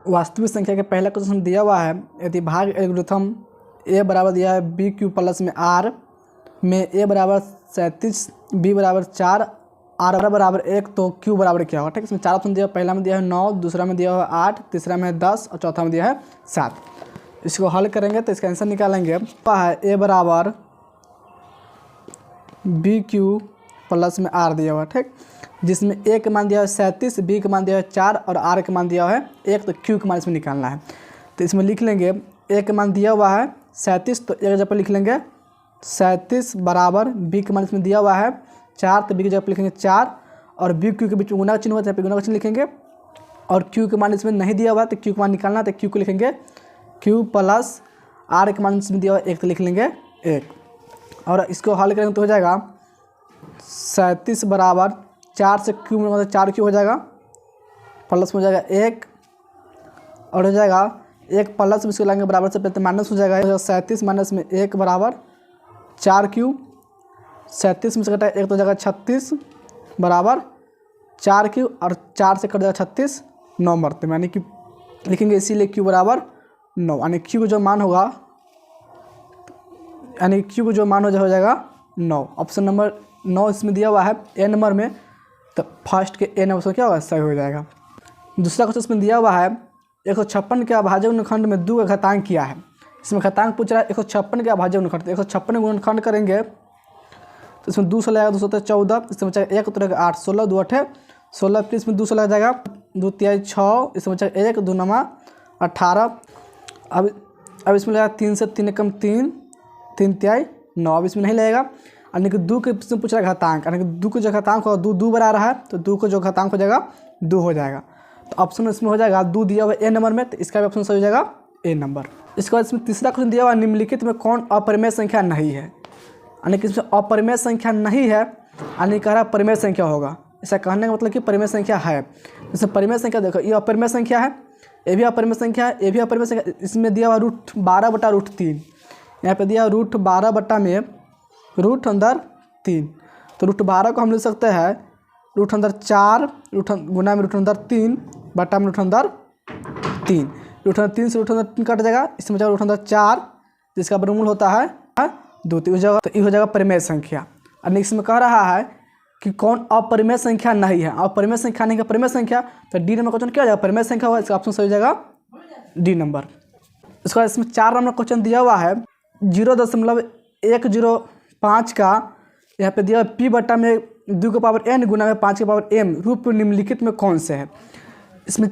वास्तविक संख्या के पहला क्वेश्चन दिया हुआ है, यदि भाग एल्गोरिथम ए बराबर दिया है बी क्यू प्लस में आर में ए बराबर 37 बी बराबर 4 आर बराबर 1 तो क्यू बराबर क्या होगा। ठीक है, इसमें 4 ऑप्शन दिया है, पहला में दिया है 9, दूसरा में दिया है 8, तीसरा में 10 और चौथा में दिया है 7। इसको हल करेंगे तो इसका आंसर निकालेंगे। ए बराबर बी क्यू प्लस में आर दिया हुआ है। ठीक, जिसमें ए का मान दिया है 37, बी का मान दिया है 4 और आर का मान दिया है 1, तो क्यू का मान इसमें निकालना है। तो इसमें लिख लेंगे ए का मान दिया हुआ है 37, तो ए की जगह पर लिख लेंगे 37 बराबर बी का मान इसमें दिया हुआ है 4, तो बी की जगह पर लिखेंगे 4 और बी क्यू के बीच में गुना का चिन्ह होता है, गुना का चिन्ह लिखेंगे और क्यू का मान इसमें नहीं दिया हुआ है तो क्यू का मान निकालना है, तो क्यू को लिखेंगे क्यू प्लस आर का मान इसमें दिया हुआ है 1, तो लिख लेंगे 1 और इसको हल करेंगे तो हो जाएगा 37 बराबर 4 से क्यू में मतलब 4 क्यू हो जाएगा, प्लस में हो जाएगा 1 और हो जाएगा 1 प्लस में इसको लाएंगे बराबर से पहले माइनस हो जाएगा 37 माइनस में 1 बराबर 4 क्यू, 37 में से कटा 1 तो हो जाएगा 36 बराबर 4 क्यू और 4 से कट जाएगा 36 9 मरते में, यानी कि लिखेंगे इसीलिए क्यू बराबर 9, यानी क्यू को जो मान होगा यानी क्यू को जो मान हो जाएगा 9। ऑप्शन नंबर 9 इसमें दिया हुआ है ए नंबर में, तो फर्स्ट के ए नंबर से क्या होगा सही हो जाएगा। दूसरा क्वेश्चन इसमें दिया हुआ है 156 के अभाज्य गुणनखंड में 2 का घातांक किया है। इसमें घातांक पूछ रहा है 156 के अभाज्य गुणनखंड, 156 गुणनखंड करेंगे तो इसमें 2 से लगेगा 2 से 14, इसमें बचेगा 1 तो 8, 16 2 8 16, फिर इसमें 2 से लग जाएगा 2 3 6, इसमें बचेगा 1 2 9 18। अब इसमें लगेगा 3 से 3 कम 3 3 3 9, अब इसमें नहीं लगेगा, यानी कि 2 के पूछ रहा है घातांक, यानी कि 2 को जो घातांक होगा 2 बना रहा है तो 2 को जो घातांक हो जाएगा 2 हो जाएगा। तो ऑप्शन इसमें हो जाएगा 2 दिया हुआ ए नंबर में, तो इसका भी ऑप्शन सही हो जाएगा ए नंबर। इसके बाद इसमें तीसरा क्वेश्चन दिया हुआ निम्नलिखित में कौन अपरिमेय संख्या नहीं है, यानी कि इसमें अपरिमेय संख्या नहीं है, यानी कह रहा परिमेय संख्या होगा। ऐसा कहने का मतलब कि परिमेय संख्या है। जैसे परिमेय संख्या देखो, ये अपरिमेय संख्या है, ये भी अपरिमेय संख्या है, ये भी अपरिमेय संख्या। इसमें दिया हुआ √12/√3, यहाँ पे दिया √12 में √3, तो √12 को हम लिख सकते हैं √4 गुना में √3 बटा में √3, √3 से √3 कट जाएगा, इसमें जाएगा √4 जिसका वर्गमूल होता है 2, तो ये हो जाएगा परिमेय संख्या। और नेक्स्ट में कह रहा है कि कौन अपरिमेय संख्या नहीं है, अपरिमेय संख्या नहीं है परिमेय संख्या, तो डी नंबर क्वेश्चन क्या हो जाएगा परिमेय संख्या होगा, इसका ऑप्शन सही हो जाएगा डी नंबर। इसके बाद इसमें 4 नंबर क्वेश्चन दिया हुआ है 0.105 का, यहाँ पे दिया p बटा में 2 के पावर n गुना में 5 के पावर m रूप निम्नलिखित में कौन से है। इसमें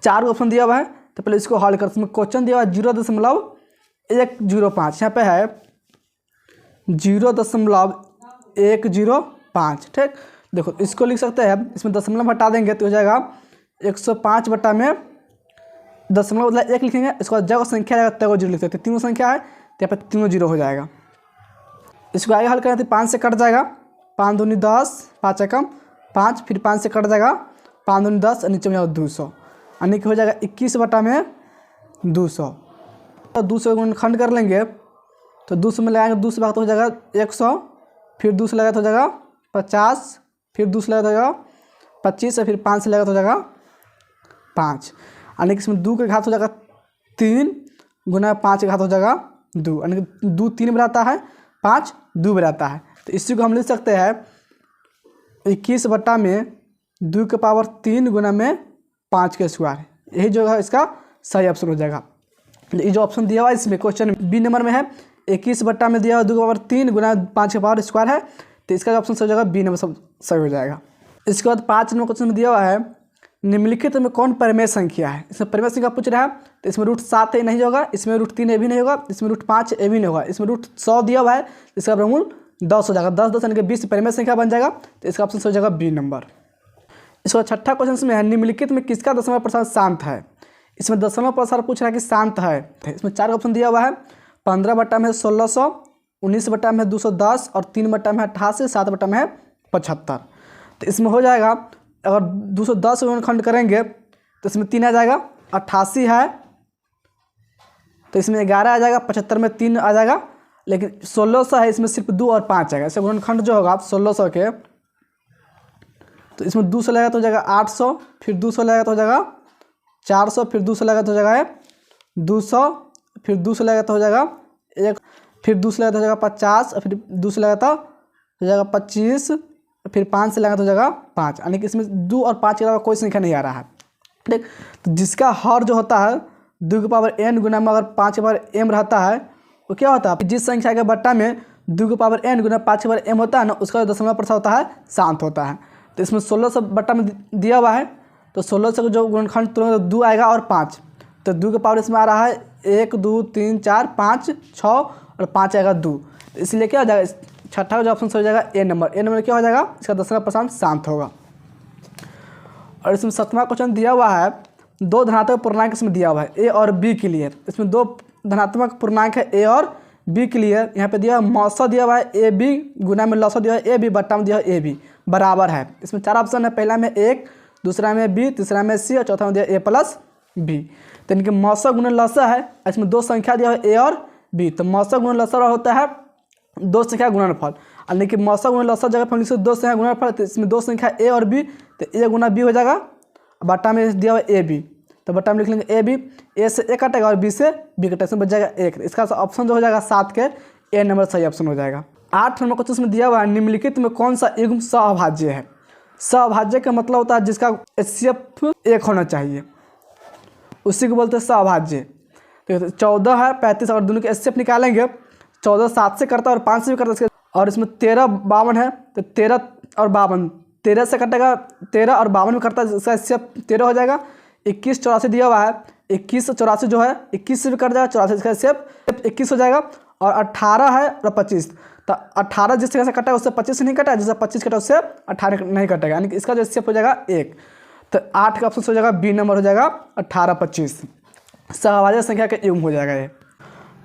4 ऑप्शन दिया हुआ है, तो पहले इसको हल कर। इसमें क्वेश्चन दिया हुआ है 0.105, यहाँ पे है 0.105। ठीक, देखो इसको लिख सकते हैं, इसमें दशमलव हटा देंगे तो हो जाएगा 105 बटा में दशमलव मतलब 1 लिखेंगे, इसके बाद जगह संख्या जाएगा तब 0 लिख सकते हैं, तीनों संख्या है तो यहाँ पर तीनों 0 हो जाएगा। इसको आगे हल करें तो 5 से कट जाएगा, 5 दूनी 10, 5 एकम 5, फिर 5 से कट जाएगा 5 दूनी 10 और नीचे में जाएगा 200, यानी कि हो जाएगा 21 बटा में 200। तो 200 गुणनखंड कर लेंगे तो 200 में लगाएंगे 2 से भाग तो हो जाएगा 100, फिर 2 से लगा तो हो जाएगा 50, फिर 2 से लगा तो हो जाएगा 25 और फिर 5 से लगा तो हो जाएगा 5, यानी कि इसमें 2 के घात हो जाएगा 3 गुना 5 के घात हो जाएगा 2, यानी कि 2 3 बनाता है, 5 2 बनाता है। तो इसी को हम लिख सकते हैं 21 बटा में 2 के पावर 3 गुना में 5 के स्क्वायर, यही जो है इसका सही ऑप्शन हो जाएगा। ये जो ऑप्शन दिया हुआ है इसमें क्वेश्चन बी नंबर में है 21 बटा में दिया हुआ 2 के पावर 3 गुना 5 के पावर स्क्वायर है, तो इसका ऑप्शन सही हो जाएगा बी नंबर सही हो जाएगा। इसके बाद 5 नंबर क्वेश्चन में दिया हुआ है निम्नलिखित में कौन परिमेय संख्या है। इसमें परिमेय संख्या पूछ रहा है, तो इसमें √7 ए नहीं होगा, इसमें √3 ए भी नहीं होगा, इसमें √5 ए भी नहीं होगा, इसमें √100 दिया हुआ है, इसका वर्गमूल 10 हो जाएगा, 10 10 यानी कि 20 परिमेय संख्या बन जाएगा, तो इसका ऑप्शन हो जाएगा बी नंबर। इसका छठा क्वेश्चन में है निम्नलिखित में किसका दशमलव प्रसार शांत है। इसमें दशमलव प्रसार पूछ रहा है कि शांत है। इसमें 4 ऑप्शन दिया हुआ है 15 बटा में 1600, 19 बटा में 210 और 3 बटा में 88, 7 बटा में 75। तो इसमें हो जाएगा अगर 210 गुणनखंड करेंगे तो इसमें 3 आ जाएगा, 88 है तो इसमें 11 आ जाएगा, 75 में 3 आ जाएगा, लेकिन 1600 है इसमें सिर्फ 2 और 5 आएगा। ऐसे गुणनखंड जो होगा 1600 के तो इसमें 2 से लगेगा तो हो जाएगा 800, फिर 200 लगेगा तो हो जाएगा 400, फिर 200 लगा तो हो जाएगा 200, फिर 200 लगा तो हो जाएगा 1, फिर 200 लगा तो हो जाएगा 50, और फिर 200 लगा तो हो जाएगा 25, फिर 5 से लगा तो हो जाएगा 5, यानी कि इसमें 2 और 5 के अलावा कोई संख्या नहीं आ रहा है। ठीक, तो जिसका हर जो होता है 2 की पावर n गुना में अगर 5 की पावर m रहता है, वो क्या होता है, जिस संख्या के बट्टा में 2 की पावर n गुना 5 की पावर m होता है ना, उसका जो दशमलव प्रसार होता है शांत होता है। तो इसमें 1600 बट्टा में दिया हुआ है, तो 1600 जो गुणनखंड तुरंत 2 आएगा और 5, तो 2 की पावर इसमें आ रहा है 1 2 3 4 5 6 और 5 आएगा 2, तो इसलिए क्या हो जाएगा, छठा जो ऑप्शन हो जाएगा ए नंबर। ए नंबर क्या हो जाएगा, इसका दशमलव प्रसार शांत होगा। और इसमें 7वां क्वेश्चन दिया हुआ है, 2 धनात्मक पूर्णांक इसमें दिया हुआ है ए और बी के लिए। इसमें 2 धनात्मक पूर्णांक है ए और बी के लिए। यहाँ पे दिया मौसा दिया हुआ है ए बी गुना में लौसा दिया है ए बी बट्टा में दिया है ए बी बराबर है। इसमें 4 ऑप्शन है, पहला में 1, दूसरा में बी, तीसरा में सी और चौथा में दिया ए प्लस बी। तो इनके मौसा गुना लौसा है, इसमें 2 संख्या दिया है ए और बी, तो मौसा गुना लौसा होता है 2 संख्या गुणनफल, यानी कि मौसा गुना लौसा जगह पर 2 संख्या गुणनफल, तो इसमें 2 संख्या ए और बी, तो ए गुना बी हो जाएगा, बट्टा में दिया हुआ ए बी, तो बट्टा में लिख लेंगे ए बी, ए से ए कटेगा और बी से बी कटेगा, इसमें बच जाएगा 1। इसका ऑप्शन जो हो जाएगा 7 के ए नंबर सही ऑप्शन हो जाएगा। 8 नंबर क्वेश्चन में दिया हुआ है, निम्नलिखित में कौन सा युग्म सहअभाज्य है। सहअभाज्य का मतलब होता है जिसका एचसीएफ 1 होना चाहिए, उसी को बोलते हैं सहअभाज्य। तो 14 है 35, अगर दोनों के एचसीएफ निकालेंगे, 14 7 से करता है और 5 से भी करता है, और इसमें 13 52 है, तो 13 और 52, 13 से कटेगा 13 और 52 में करता है, इसका एचसीएफ 13 हो जाएगा। 21 84 दिया हुआ है, 21 से 84 जो है 21 से भी कट जाएगा, 84 इसका एचसीएफ 21 हो जाएगा। और 18 है और 25, तो 18 जिस जगह से कटा है उससे 25 से नहीं कटा है, जिससे 25 कटा उससे 18 नहीं कटेगा, यानी कि इसका जो एचसीएफ हो जाएगा 1। तो 8 का ऑप्शन हो जाएगा बी नंबर हो जाएगा 18 25, सहअभाज्य संख्या का युग्म हो जाएगा ये।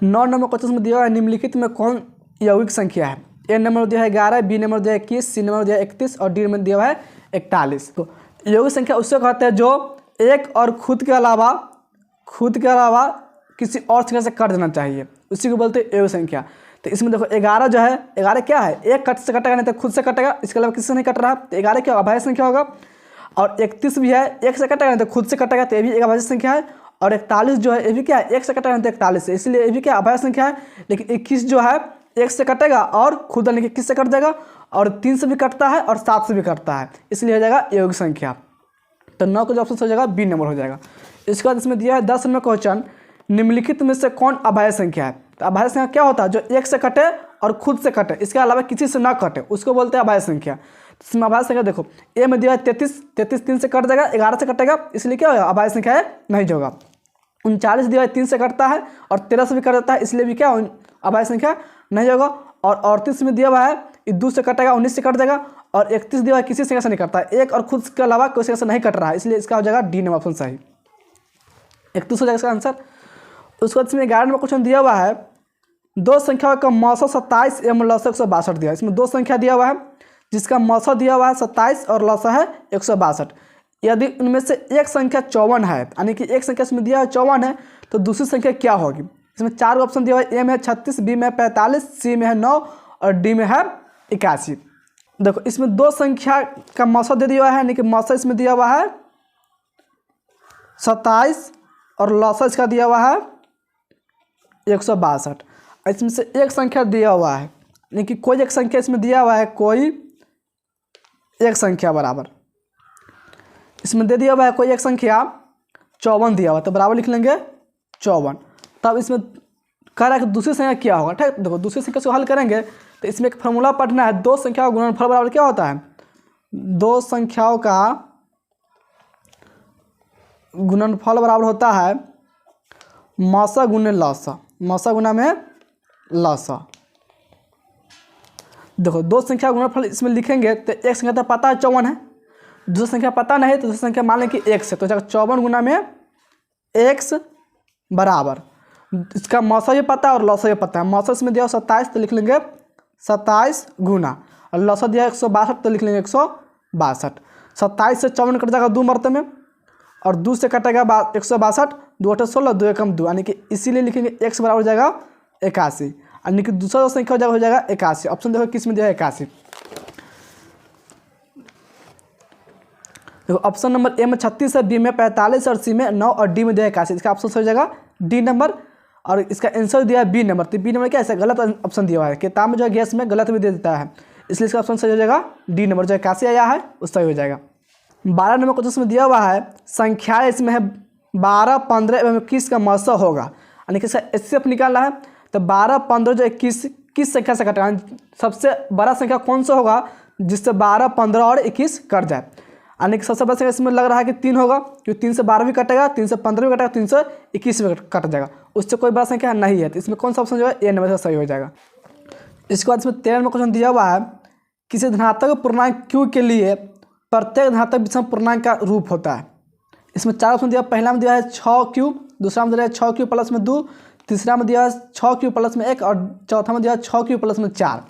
9 नंबर क्वेश्चन में दिया हुआ है, निम्नलिखित में कौन यौगिक संख्या है। ए नंबर दिया है 11, बी नंबर दिया है 21, सी नंबर दिया है 31 और डी नंबर दिया हुआ है 41। तो यौगिक संख्या उससे कहते हैं जो एक और खुद के अलावा किसी और संख्या से कट देना चाहिए, उसी को बोलते हैं यौगिक संख्या। तो इसमें देखो 11 जो है, 11 क्या है, एक कट से कटेगा नहीं तो खुद से कटेगा, इसके अलावा किसी से नहीं कट रहा, तो 11 क्या अभाज्य संख्या होगा। और 31 भी है, एक से कटेगा नहीं तो खुद से कटेगा, तो ये भी एक अभाज्य संख्या है। और 41 जो है ये भी क्या है, एक से कटेगा नहीं तो 41 है, इसलिए ये भी क्या अभाज्य संख्या है। लेकिन 21 जो है एक से कटेगा और खुद यानी कि किस से कट जाएगा, और 3 से भी कटता है और 7 से भी कटता है, इसलिए हो जाएगा यौगिक संख्या। तो 9 का जो ऑप्शन हो जाएगा बी नंबर हो जाएगा। इसके बाद इसमें दिया है 10 नंबर क्वेश्चन, निम्नलिखित में से कौन अभाज्य संख्या है। तो अभाज्य संख्या क्या होता है, जो एक से कटे और खुद से कटे, इसके अलावा किसी से ना कटे, उसको बोलते हैं अभाज्य संख्या। इसमें अभाज्य संख्या देखो, ए में दिया है 33, 3 से कट जाएगा, 11 से कटेगा, इसलिए क्या होगा अभाज्य संख्या है, नहीं होगा। 39 दिया है 3 से कटता है और 13 से भी कट जाता है, इसलिए भी क्या अभाज्य संख्या नहीं होगा। और 38 में दिया हुआ है 2 से कटेगा, 19 से कट जाएगा। और 31 दिया हुआ है किसी संख्या से नहीं कटता है, एक और खुद के अलावा कोई संख्या से नहीं कट रहा है, इसलिए इसका हो जाएगा डी नंबर ऑप्शन सही, 31 हो जाएगा इसका आंसर। उसके बाद इसमें 11 नंबर क्वेश्चन दिया हुआ है, 2 संख्याओं का मौसा 27 एवं लौसा 162 दिया है। इसमें 2 संख्या दिया हुआ है जिसका मौसा दिया हुआ है 27 और लौसा है 162। यदि उनमें से एक संख्या 54 है, यानी कि एक संख्या इसमें दिया है 54 है, तो दूसरी संख्या क्या होगी। इसमें 4 ऑप्शन दिया हुआ है, ए में है 36, बी में है 45, सी में है 9 और डी में है 81। देखो इसमें 2 संख्या का मौसा दे दिया हुआ है, यानी कि मौसा इसमें दिया हुआ है 27 और लौसा इसका दिया हुआ है 162। इसमें से एक संख्या दिया हुआ है, यानी कि कोई एक संख्या इसमें दिया हुआ है, कोई एक संख्या बराबर इसमें दे दिया हुआ है, कोई एक संख्या 54 दिया हुआ है, तो बराबर लिख लेंगे 54। तब इसमें कह रहा है कि दूसरी संख्या क्या होगा। ठीक, देखो दूसरी संख्या से हल करेंगे तो इसमें एक फॉर्मूला पढ़ना है, 2 संख्याओं का गुणनफल बराबर क्या होता है, 2 संख्याओं का गुणनफल बराबर होता है मौसा गुने लौसा, मौसा गुना में लौसा। देखो 2 संख्या गुणनफल इसमें लिखेंगे तो एक संख्या तो पता है 54 है, दूसरी संख्या पता नहीं, तो दूसरी संख्या मान लें कि x है, तो 54 गुना में x बराबर, इसका मौसा भी पता है और लौसा भी पता है। मौसा इसमें दिया 27, तो लिख लेंगे 27 गुना, और लौसा दिया 162, तो लिख लेंगे 162। 27 से 54 कट जाएगा 2 मरते में, और 2 से कटेगा 162, 2 8 16, 2 1 2, यानी कि इसीलिए लिखेंगे x बराबर हो जाएगा 81, यानी कि दूसरा संख्या हो जाएगा 81। ऑप्शन देखो किस में दिया है 81। देखो ऑप्शन नंबर ए में 36 है, बी में 45 और सी में 9 और डी में दिया है 81। इसका ऑप्शन सही हो जाएगा डी नंबर। और इसका आंसर दिया है बी नंबर। तो बी नंबर क्या है, गलत ऑप्शन दिया हुआ है। किताब में जो है गैस में गलत भी दे देता है, इसलिए इसका ऑप्शन सही हो जाएगा डी नंबर। जो 81 आया है वो सही हो जाएगा। 12 नंबर क्वेश्चन में दिया हुआ है संख्या इसमें है 12, 15 एवं 21 का मौसा होगा, यानी कि इसका एचसीएफ निकालना है। तो 12, 15 जो 21 किस संख्या से कटेगा, सबसे बड़ा संख्या कौन सा होगा जिससे 12, 15 और 21 कट जाए। यानी कि सबसे बड़ा संख्या इसमें लग रहा है कि 3 होगा, क्योंकि 3 से 12 भी कटेगा, 3 से 15 भी कटेगा, 3 से 21 भी कट जाएगा। उससे कोई बड़ा संख्या नहीं है, तो इसमें कौन सा ऑप्शन जो है ए नंबर से सही हो जाएगा। इसके बाद इसमें 13 नंबर क्वेश्चन दिया हुआ है किसी धनात्मक पूर्णांक क्यू के लिए प्रत्येक धनात्मक विषम पूर्णांक का रूप होता है। इसमें 4 ऑप्शन दिया। पहला में दिया है 6q, दूसरा में दिया है 6q प्लस में 2, तीसरा में दिया है 6q प्लस में 1 और चौथा में दिया है 6q प्लस में 4।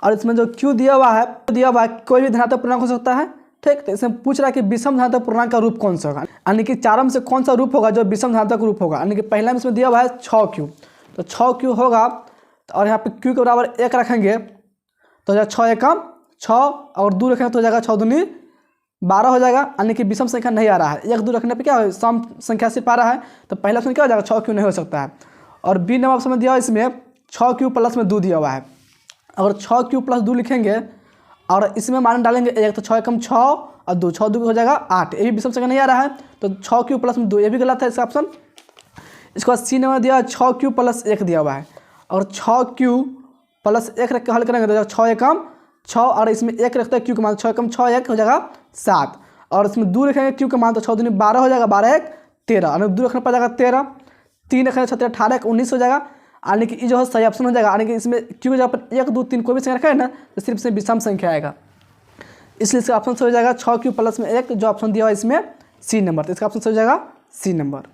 और इसमें जो q दिया हुआ है कोई भी धनात्मक पूर्णांक हो सकता है, ठीक। तो इसमें पूछ रहा है कि विषम धनात्मक पूर्णांक का रूप कौन सा होगा, यानी कि चारों में से कौन सा रूप होगा जो विषम धनात्मक रूप होगा। यानी कि पहला में इसमें दिया हुआ है 6q, तो 6q होगा और यहाँ पे q के बराबर 1 रखेंगे तो हो जाएगा 6 एकम 6 और 2 रखेंगे तो हो जाएगा 6 दूनी 12 हो जाएगा। यानी कि विषम संख्या नहीं आ रहा है, 1 2 रखने पे क्या है सम संख्या सिर्फ आ रहा है, तो पहला ऑप्शन क्या हो जाएगा 6q नहीं हो सकता है। और बी नंबर ऑप्शन में दिया हुआ इसमें 6q प्लस में 2 दिया हुआ है। अगर 6q प्लस 2 लिखेंगे और इसमें मान डालेंगे 1 तो 6 एकम 6 और 2 6 2 हो जाएगा 8, ये भी विषम संख्या नहीं आ रहा है, तो 6q प्लस में 2 ये भी गलत है इसका ऑप्शन। इसके बाद सी नंबर दिया 6q प्लस 1 दिया हुआ है, और 6q प्लस 1 रख के हल करेंगे तो 6 एकम 6 और इसमें 1 रखते हैं q का मान 6 एकम 6 1 हो जाएगा 7 और इसमें 2 रखेंगे q का मान तो 6 दूनी 12 हो जाएगा 12 1 13 और 2 रखने पर जाएगा 13, 3 रखेंगे 6 18 19 हो जाएगा। यानी कि ये जो है सही ऑप्शन हो जाएगा। यानी कि इसमें q की जगह पर 1 2 3 कोई भी संख्या रखें ना तो सिर्फ इसमें विषम संख्या आएगा, इसलिए इसका ऑप्शन सही हो जाएगा 6q प्लस में 1 जो ऑप्शन दिया हुआ है इसमें सी नंबर, तो इसका ऑप्शन सही हो जाएगा सी नंबर।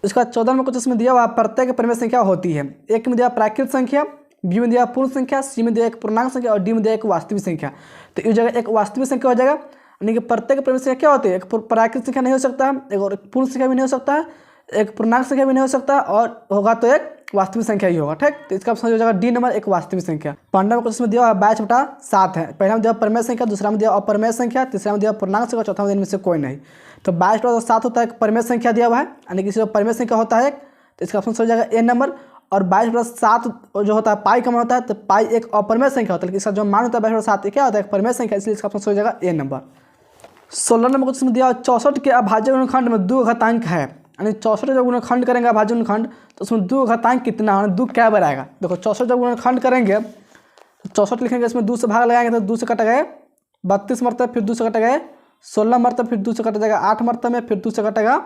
इसका 14 नंबर क्वेश्चन में दिया हुआ प्रत्येक परिमेय संख्या होती है। एक में दिया प्राकृत संख्या, बी में दिया पूर्ण संख्या, सी में दिया एक पूर्णांक संख्या और डी में दिया एक वास्तविक संख्या। तो इस जगह एक वास्तविक संख्या हो जाएगा, यानी कि प्रत्येक परिमेय संख्या क्या होती है, एक प्राकृत संख्या नहीं हो सकता है, एक और पूर्ण संख्या भी नहीं हो सकता है, एक पूर्णांक संख्या भी नहीं हो सकता और होगा तो एक वास्तविक संख्या ही होगा, ठीक। तो इसका ऑप्शन हो जाएगा डी नंबर एक वास्तविक संख्या। 15 नंबर क्वेश्चन में दिया हुआ 22/7 है। पहला में दिया परिमेय संख्या, दूसरा में दिया अपरिमेय संख्या, तीसरा में दिया पूर्णांक संख्या, चौथा में इनमें से कोई नहीं। तो 22/7 होता है एक परिमेय संख्या दिया हुआ है, यानी कि परिमेय संख्या होता है, तो इसका ऑप्शन हो जाएगा ए नंबर। और 22/7 जो होता है पाई का मान होता है, तो पाई एक अपरिमेय संख्या होता है, लेकिन इसका जो मान होता है 22/7 क्या होता है एक परिमेय संख्या, इसलिए इसका ऑप्शन हो जाएगा ए नंबर। 16 नंबर क्वेश्चन में दिया 64 के अभाज्य गुणनखंड में 2 घातांक है, यानी 64 जब गुणनखंड करेंगे अभाज्य गुणनखंड तो उसमें 2 घातांक कितना है, 2 क्या बार आएगा। देखो 64 जब गुणनखंड करेंगे तो 64 लिखेंगे, इसमें 2 से भाग लगाएंगे तो 2 से कट गए 32 मरतबे, फिर 2 से कट गए 16 मरतबे, फिर 2 से कट जाएगा 8 मरतबे, फिर 2 से कटेगा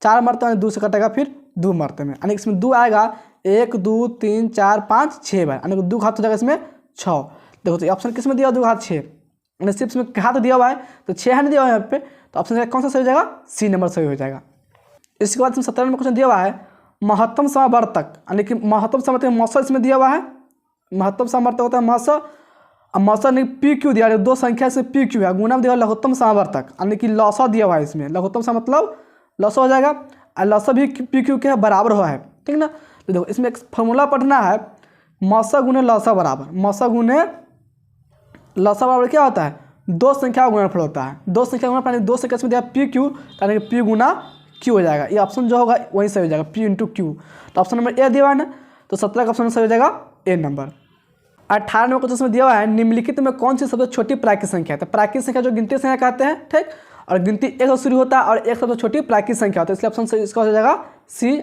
4 मरतबे, 2 से कटेगा फिर 2 मरतबे, यानी इसमें 2 आएगा 1 2 3 4 5 6 बार, यानी 2 घात हो जाएगा इसमें 6। देखो तो ऑप्शन किस में दिया 2 घात 6, यानी सिर्फ इसमें घात दिया हुआ है तो 6 है नहीं दिया हुआ है यहाँ पे, तो ऑप्शन कौन सा सही हो जाएगा सी नंबर सही हो जाएगा। इसके बाद इसमें 17 नंबर क्वेश्चन दिया हुआ है महत्तम समावर्तक, यानी कि महत्तम समावर्तक मौसा इसमें दिया हुआ है। महत्तम समावर्तक होता है मौसा, अब मौसा ने पी क्यू दिया है, 2 संख्या से पी क्यू है, गुना में दिया लघुत्तम समावर्तक, यानी कि लौसा दिया हुआ है इसमें, लघुत्तम सा मतलब लौसा हो जाएगा और लौसा भी पी क्यू के बराबर हुआ है, ठीक ना। तो देखो इसमें एक फॉर्मूला पढ़ना है, मौसा गुने लौसा बराबर, मौसा गुने लौसा बराबर क्या होता है 2 संख्या का गुणनफल होता है। 2 संख्या का गुणनफल यानी 2 संख्या इसमें दिया पी क्यू, यानी कि पी गुना क्यू हो जाएगा, ये ऑप्शन जो होगा वही सही हो जाएगा पी इंटू क्यू। तो ऑप्शन नंबर ए दिया हुआ है ना, तो 17 का ऑप्शन सही हो जाएगा ए नंबर। 18 नंबर क्वेश्चन में दिया हुआ है निम्नलिखित में कौन सी सबसे छोटी प्राकृत संख्या है। तो प्राकृत संख्या जो गिनती संख्या कहते हैं, ठीक, और गिनती 1 से शुरू होता है और एक सबसे छोटी प्राकृत संख्या होता है, इसलिए ऑप्शन इसका हो जाएगा सी।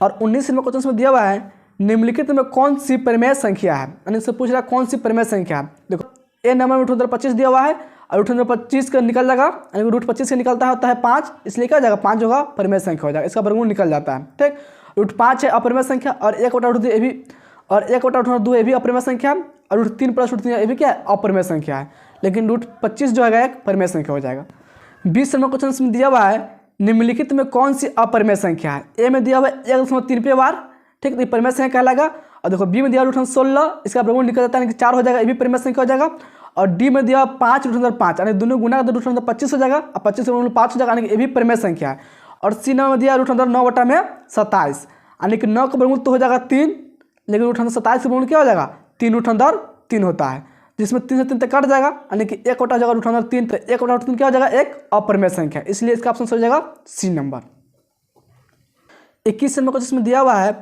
और 19 नंबर क्वेश्चन में दिया हुआ है निम्नलिखित में कौन सी परिमेय संख्या है, यानी इससे पूछ रहा है कौन सी परिमेय संख्या है। देखो ए नंबर में √25 दिया हुआ है और √25 का निकल जाएगा, यानी √25 से निकलता होता है 5, इसलिए क्या हो जाएगा 5 होगा परिमेय संख्या हो जाएगा, इसका वर्गमूल निकल जाता है, ठीक। √5 है अपरिमेय संख्या और 1/2 ये भी, और 1/2 ये भी अपरिमेय संख्या और √3 + √3 ये भी क्या है अपरिमेय संख्या है, लेकिन √25 जो है एक परिमेय संख्या हो जाएगा। 20 नंबर क्वेश्चन में दिया हुआ है निम्नलिखित में कौन सी अपरिमेय संख्या है। ए में दिया हुआ है 1.3 बार, ठीक, तो परिमेय संख्या कहलाएगा। और देखो बी में दिया √16, इसका वर्गमूल निकल जाता है कि 4 हो जाएगा, ये भी परिमेय संख्या हो जाएगा। और डी में दिया 5/5, यानी दोनों गुना का √25 हो जाएगा और 25 से 5 हो जाएगा, यानी कि ये भी परिमेय संख्या है। और सी नंबर में दिया √9/27, यानी कि 9 का वर्गमूल तो हो जाएगा 3, लेकिन √27 का वर्गमूल क्या हो जाएगा 3/3 होता है, जिसमें 3 से 3 तक कट जाएगा, यानी कि 1 बटा हो जाएगा √3, तो 1 बटा √3 क्या हो जाएगा, एक अपरिमेय संख्या, इसलिए इसका ऑप्शन सही हो जाएगा सी नंबर। 21 नंबर क्वेश्चन में दिया हुआ है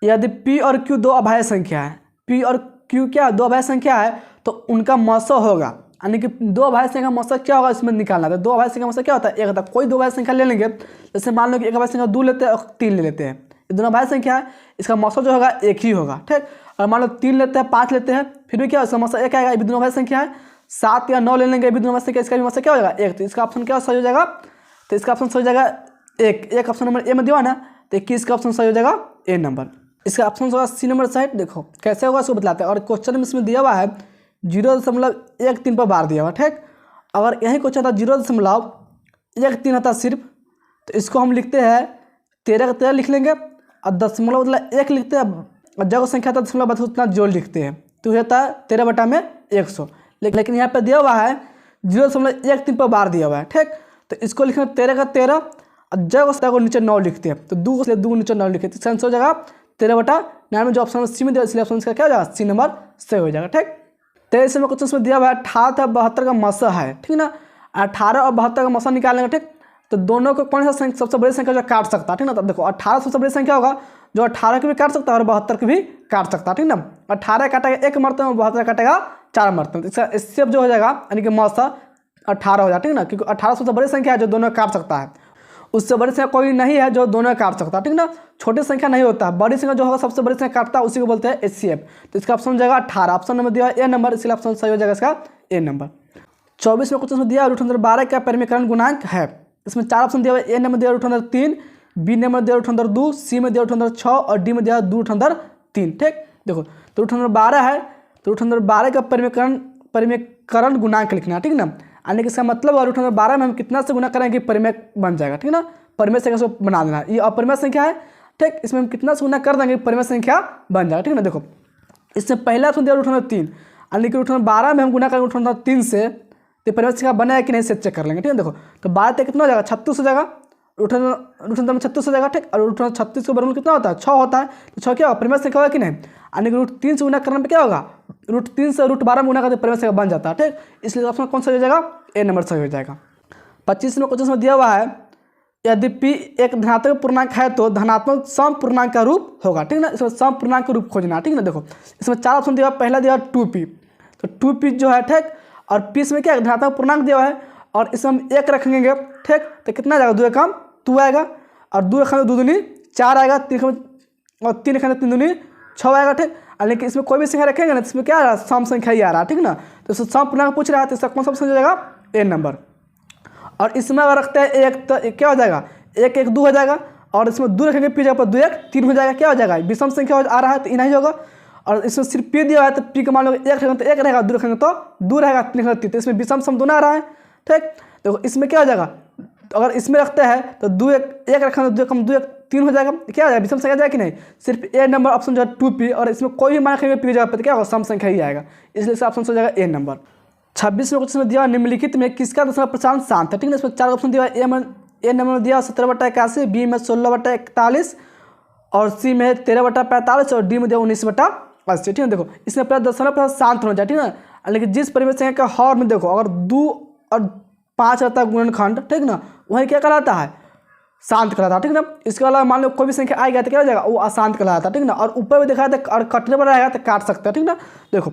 यदि P और Q दो अभाज्य संख्या है, P और Q क्या दो अभाज्य संख्या है, तो उनका मौसा होगा, यानी कि दो अभाज्य संख्या का मौसा क्या होगा इसमें निकालना है। तो दो अभाज्य संख्या का मौसा क्या होता है, एक होता है। कोई दो अभाज्य संख्या ले लेंगे, जैसे मान लो कि एक अभाज्य संख्या 2 लेते हैं और 3 ले लेते हैं, ये दोनों अभाज्य संख्या है, इसका मौसा जो होगा एक ही होगा, ठीक। और मान लो 3 लेते हैं 5 लेते हैं, फिर भी क्या इसका मौसा एक आएगा, ये भी दोनों अभाज्य संख्या है। 7 या 9 ले लेंगे, ये भी दोनों अभाज्य संख्या, इसका भी मौसा क्या हो जाएगा एक, तो इसका ऑप्शन क्या सही हो जाएगा, तो इसका ऑप्शन सही हो जाएगा एक ऑप्शन नंबर ए में दिया ना, तो 21 का ऑप्शन सही हो जाएगा ए नंबर। इसका ऑप्शन होगा सी नंबर साइड। देखो कैसे होगा इसको बतलाते हैं, और क्वेश्चन में इसमें दिया हुआ है 0.13 पर बार दिया हुआ, ठीक। अगर यही क्वेश्चन था 0.13 आता सिर्फ, तो इसको हम लिखते हैं 13 का 13 लिख लेंगे, और दशमलव मतलब 1 लिखते हैं, और जगह संख्या था दशमलव बस उतना जोड़ लिखते हैं, तो होता है 13/100। लेकिन यहाँ पे दिया हुआ है 0.13 पर बार दिया हुआ है, ठीक। तो इसको लिखना 13 का 13, और जगह को नीचे 9 लिखते हैं, तो 2 से 2 नीचे 9 लिखते हैं, इसका आंसर हो जाएगा 13/9 जो ऑप्शन सी में दिया, इसलिए ऑप्शन इसका क्या हो जाएगा सी नंबर सही हो जाएगा, ठीक। 23 नंबर क्वेश्चन में दिया हुआ है 18 था 72 का मसा है, ठीक ना। 18 और 72 का मसा निकालेंगे, ठीक। तो दोनों को कौन सा सबसे बड़ी संख्या जो काट सकता है, ठीक ना। तो देखो 18 सबसे बड़ी संख्या होगा जो 18 की भी काट सकता है और 72 की भी काट सकता है, ठीक ना। 18 काटेगा 1 मरतबे में, 72 काटेगा 4 मरतबे, इसका इससे जो हो जाएगा यानी कि मौसा 18 हो जाए, ठीक ना, क्योंकि 18 सबसे बड़ी संख्या है जो दोनों काट सकता है, उससे बड़ी संख्या कोई नहीं है जो दोनों काट सकता है, ठीक ना। छोटी संख्या नहीं होता, बड़ी संख्या जो होगा सबसे बड़ी संख्या काटता है उसी को बोलते हैं HCF। तो इसका ऑप्शन हो जाएगा 18, ऑप्शन नंबर दिया ए नंबर, इसलिए ऑप्शन सही हो जाएगा इसका ए नंबर। 24 में क्वेश्चन में दिया √12 का परिमेयकरण गुणांक है, इसमें 4 ऑप्शन दिया हुआ है, ए नंबर दिया √3, बी नंबर दिया √2, सी में दिया √6 और डी में दिया √3, ठीक। देखो तो √12 है, तो √12 का परिमेयकरण गुणांक लिखना है, ठीक ना, यानी कि इसका मतलब √12 में हम कितना से गुना करेंगे परिमेय बन जाएगा, ठीक ना। परिमेय संख्या को बना देना, ये अपरिमेय संख्या है, ठीक, इसमें हम कितना से गुना कर देंगे परिमेय संख्या बन जाएगा, ठीक ना। देखो इसमें पहला ऑप्शन दिया √3, यानी कि √12 में हम गुना करेंगे √3 से, तो परिमेय संख्या बना है कि नहीं से चेक कर लेंगे, ठीक है। देखो तो 12 तक कितना हो जाएगा 36 हो जाएगा, √3 में 36 हो जाएगा, ठीक। और √36 का वर्गमूल कितना होता है 6 होता है, तो 6 क्या होगा परिमेय संख्या होगा कि नहीं, यानी कि √3 से गुना करने में क्या होगा, √3 से √12 में गुना करते परिमेय संख्या बन जाता है, ठीक। इसलिए ऑप्शन कौन सा हो जाएगा ए नंबर सही हो जाएगा। 25 में क्वेश्चन में दिया हुआ है यदि P एक धनात्मक पूर्णांक है तो धनात्मक सम पूर्णांक का रूप होगा, ठीक ना। इसमें सम पूर्णांक का रूप खोजना, ठीक ना। देखो इसमें 4 ऑप्शन दिया हुआ, पहला दिया 2P, तो 2P जो है, ठीक, और P इसमें क्या धनात्मक पूर्णांक दिया हुआ है, और इसमें हम 1 रखेंगे, ठीक, तो कितना जाएगा 2 एकम 2 आएगा, और 2 रखेंगे 2 दूनी 4 आएगा, 3 और 3 रखेंगे 3 दूनी 6 आएगा, ठीक। लेकिन इसमें कोई भी संख्या रखेंगे ना, इसमें क्या आ रहा है सम संख्या ही आ रहा है, ठीक ना। तो इसमें सम पूर्णांक पूछ रहा है, तो इसका कौन सा ऑप्शन हो जाएगा ए नंबर। और इसमें अगर रखते हैं 1 तो क्या हो जाएगा 1 1 2 हो जाएगा, और इसमें 2 रखेंगे पी जगह पर 2 1 3 हो जाएगा, क्या हो जाएगा विषम संख्या आ रहा है तो नहीं होगा। और इसमें सिर्फ पी दिया हुआ है, तो पी का मान लो 1 रखेंगे तो 1 रहेगा, 2 रखेंगे तो 2 रहेगा, 3 रखेंगे 3, तो इसमें विषम सम दोनों आ रहा है, ठीक। देखो इसमें क्या हो जाएगा, तो अगर इसमें रखते हैं तो 2 1 रखेंगे 2 कम 2 1 3 हो जाएगा, क्या हो जाएगा विषम संख्या जाएगा कि नहीं, सिर्फ ए नंबर ऑप्शन जो है 2P, और इसमें कोई भी मान रखेंगे पी जगह पर तो क्या होगा सम संख्या ही आएगा, इसलिए इसका ऑप्शन हो जाएगा ए नंबर। 26 में क्वेश्चन में दिया निम्नलिखित में किसका दशमलव प्रचालन शांत है, ठीक है। इसमें 4 ऑप्शन दिया है, ए नंबर में दिया 17/81, बी में 16/41, और सी में 13/45, और डी में दिया 19/80, ठीक है। देखो इसमें पहले दशमलव प्रचालन शांत होना चाहिए, ठीक है, लेकिन जिस परिमेय संख्या का हर में देखो अगर 2 और 5 रहता है गुणनखंड, ठीक ना, वही क्या कहलाता है शांत कहलाता है, ठीक ना। इसके अलावा मान लो कोई भी संख्या आ गया तो क्या हो जाएगा वो अशांत कहलाता है, ठीक ना। और ऊपर भी देखा है और कटने पर रहेगा तो काट सकते हैं, ठीक ना। देखो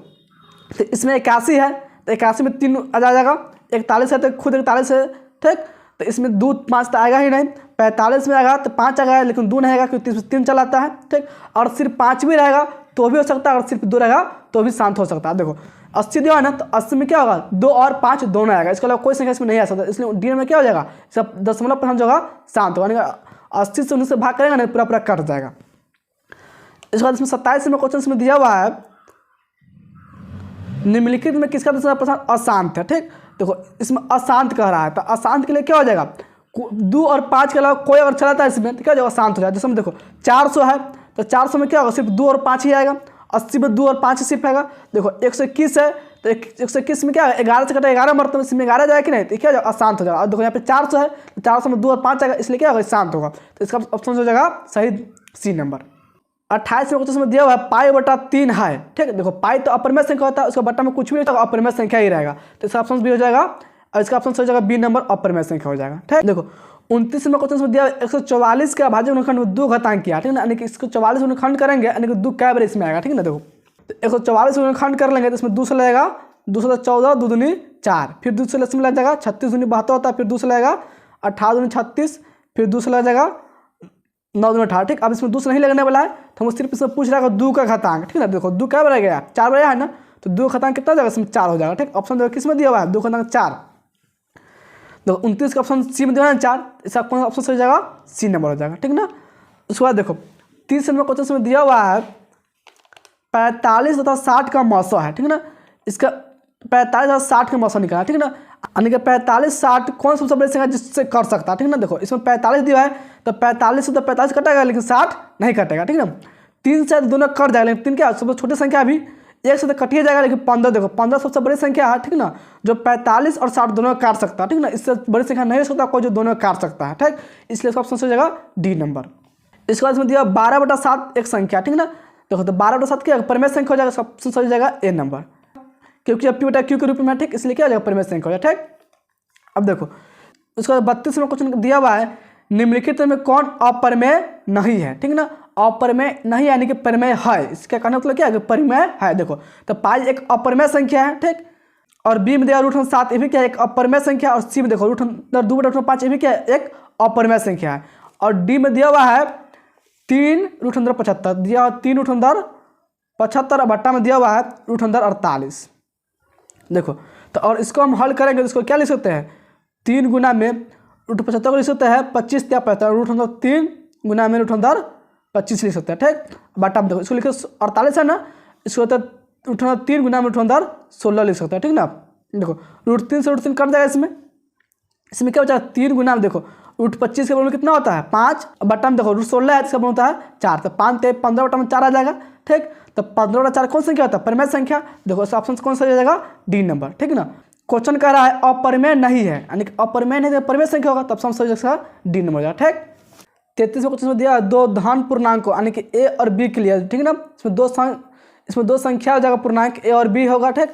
तो इसमें 81 है, तो 81 में 3 आ जाएगा, 41 है तो खुद 41 है, ठीक। तो इसमें 2 5 तो आएगा ही नहीं, 45 में आएगा तो 5 आएगा, लेकिन 2 नहीं आएगा क्योंकि 3 चलाता है, ठीक। और सिर्फ 5 भी रहेगा तो भी हो सकता है, और सिर्फ 2 रहेगा तो भी शांत हो सकता है। देखो 80 दिया है ना, तो 80 में क्या होगा 2 और 5 दोनों आएगा, इसके अलावा कोई संख्या इसमें नहीं आ सकता, इसलिए डी में क्या हो जाएगा सब दशमलव प्रधान जो होगा शांत होगा, 80 से 19 से भाग करेगा ना पूरा पूरा कट जाएगा। इसके बाद इसमें 27 में क्वेश्चन में दिया हुआ है निम्नलिखित में किसका दशमलव प्रधान अशांत है, ठीक। देखो इसमें अशांत कह रहा है, तो अशांत के लिए क्या हो जाएगा 2 और 5 के अलावा कोई अगर चलाता है इसमें तो क्या हो जाएगा शांत हो जाएगा। जैसे देखो 400 है, तो 400 में क्या होगा सिर्फ 2 और 5 ही आएगा, 80 में 2 और 5 सिर्फ आएगा। देखो 121 है, तो 121 में क्या है 11 से कटा 11 मरतबे इसमें 11 जाएगा कि नहीं, तो क्या हो जाएगा अशांत हो जाएगा। और देखो यहाँ पे 400 है, तो 400 में 2 और 5 आएगा, इसलिए क्या होगा शांत होगा, तो इसका ऑप्शन हो जाएगा सही सी नंबर। 28 में क्वेश्चन में दिया हुआ है पाई बटा 3 है। ठीक है, देखो पाई तो अपरमेय संख्या होता है, उसका बटा में कुछ भी नहीं होता, अपरमेय संख्या ही रहेगा, तो इसका ऑप्शन भी हो जाएगा और इसका ऑप्शन हो जाएगा बी नंबर, अपरमेय संख्या हो जाएगा। ठीक, देखो 29 में क्वेश्चन में दिया 144 के अभाज्य गुणनखंड में 2 घातांक किया। ठीक है ना, यानी कि इसको 44 गुणनखंड करेंगे यानी कि 2 कै बार इसमें आएगा। ठीक है ना, देखो 144 गुणनखंड कर लेंगे तो इसमें 2 से लगेगा, 2 से 14, 2 दूनी 4, फिर 2 से इसमें लग जाएगा 36 दूनी 72 होता है, फिर 2 से लगेगा 18 दूनी 36, फिर 2 से लग जाएगा 9 दूनी 18। ठीक, अब इसमें 2 से नहीं लगने वाला है तो हम सिर्फ इसमें पूछ रहा है 2 का घातांक। ठीक है ना, देखो 2 क्या बन गया, 4 बना है ना, तो 2 का घातांक कितना जाएगा, इसमें 4 हो जाएगा। ठीक, ऑप्शन देखो किस में दिया हुआ है, 2 का घातांक 4। देखो 29 का ऑप्शन सी में दिया है 4, इसका कौन सा ऑप्शन हो जाएगा, सी नंबर हो जाएगा। ठीक ना, उसके बाद देखो 30 नंबर क्वेश्चन में दिया हुआ है 45 तथा 60 का मौसा है। ठीक है ना, इसका 45 और 60 का मौसा निकाला। ठीक है ना, यानी कि 45 60 कौन सा सबसे बड़ी संख्या जिससे कर सकता है। ठीक है ना, देखो इसमें 45 दिया है तो 45 से तो 45 कटेगा लेकिन 60 नहीं कटेगा। ठीक है ना, 3 से दोनों कट जाएगा, लेकिन 3 क्या सबसे छोटी संख्या अभी 1 से तो कटिए जाएगा, लेकिन 15 देखो 15 सबसे बड़ी संख्या है। ठीक ना, जो 45 और 60 दोनों काट सकता है। ठीक ना, इससे बड़ी संख्या नहीं हो सकता कोई जो दोनों काट सकता है। ठीक, इसलिए इसका ऑप्शन हो जाएगा डी नंबर। इसके बाद इसमें दिया 12/7 एक संख्या। ठीक ना, देखो तो 12/7 क्या परमेय संख्या हो जाएगा, ऑप्शन हो जाएगा ए नंबर, क्योंकि अब पी बटा क्यू के रूप में। ठीक, इसलिए क्या हो जाएगा परमेय संख्या हो जाएगा। ठीक, अब देखो उसके बाद 32 में क्वेश्चन दिया हुआ है निम्नलिखित में कौन अपरमेय नहीं है। ठीक ना, अपरमेय नहीं यानी कि परमेय है, इसका कहने मतलब क्या है कि परिमेय है। देखो तो पाई एक अपरमेय संख्या है। ठीक, और बी में दिया √7 ये भी क्या है, एक अपरमेय संख्या, और सी में देखो √2/5 ये भी क्या है, एक अपरमेय संख्या है, और डी में दिया हुआ है 3√75 दिया हुआ 3√75 और बट्टा में दिया हुआ है √48। देखो तो और इसको हम हल करेंगे तो इसको क्या लिख सकते हैं, 3 गुना में √75 को लिख सकते हैं 25 या 75, 3 गुना में √25 लिख सकते हैं। ठीक, बटा में देखो इसको लिखे 48 है ना, इसको होता है 3 गुना में √16 लिख सकते हैं। ठीक ना, देखो √3 से √3 कट जाएगा, इसमें क्या हो जाएगा 3 गुना में देखो √25 के बराबर कितना होता है 5, बटा में देखो √16 है, इसका बराबर होता है 4, तो 5 × 15 बटा में 4 आ जाएगा। ठीक, तो 15/4 कौन संख्या होता है, परमेय संख्या। देखो इस ऑप्शन कौन सा हो जाएगा, डी नंबर। ठीक ना, क्वेश्चन कह रहा है अपरमेय नहीं है, यानी कि अपरमेय नहीं है परमेय संख्या होगा, तब ऑप्शन हो जाएगा डी नंबर हो जाएगा। ठीक, 33 में क्वेश्चन में दिया 2 धन पूर्णांक यानी कि ए और बी के लिए। ठीक ना, इसमें दो संख्या हो जाएगा पूर्णांक ए और बी होगा। ठीक,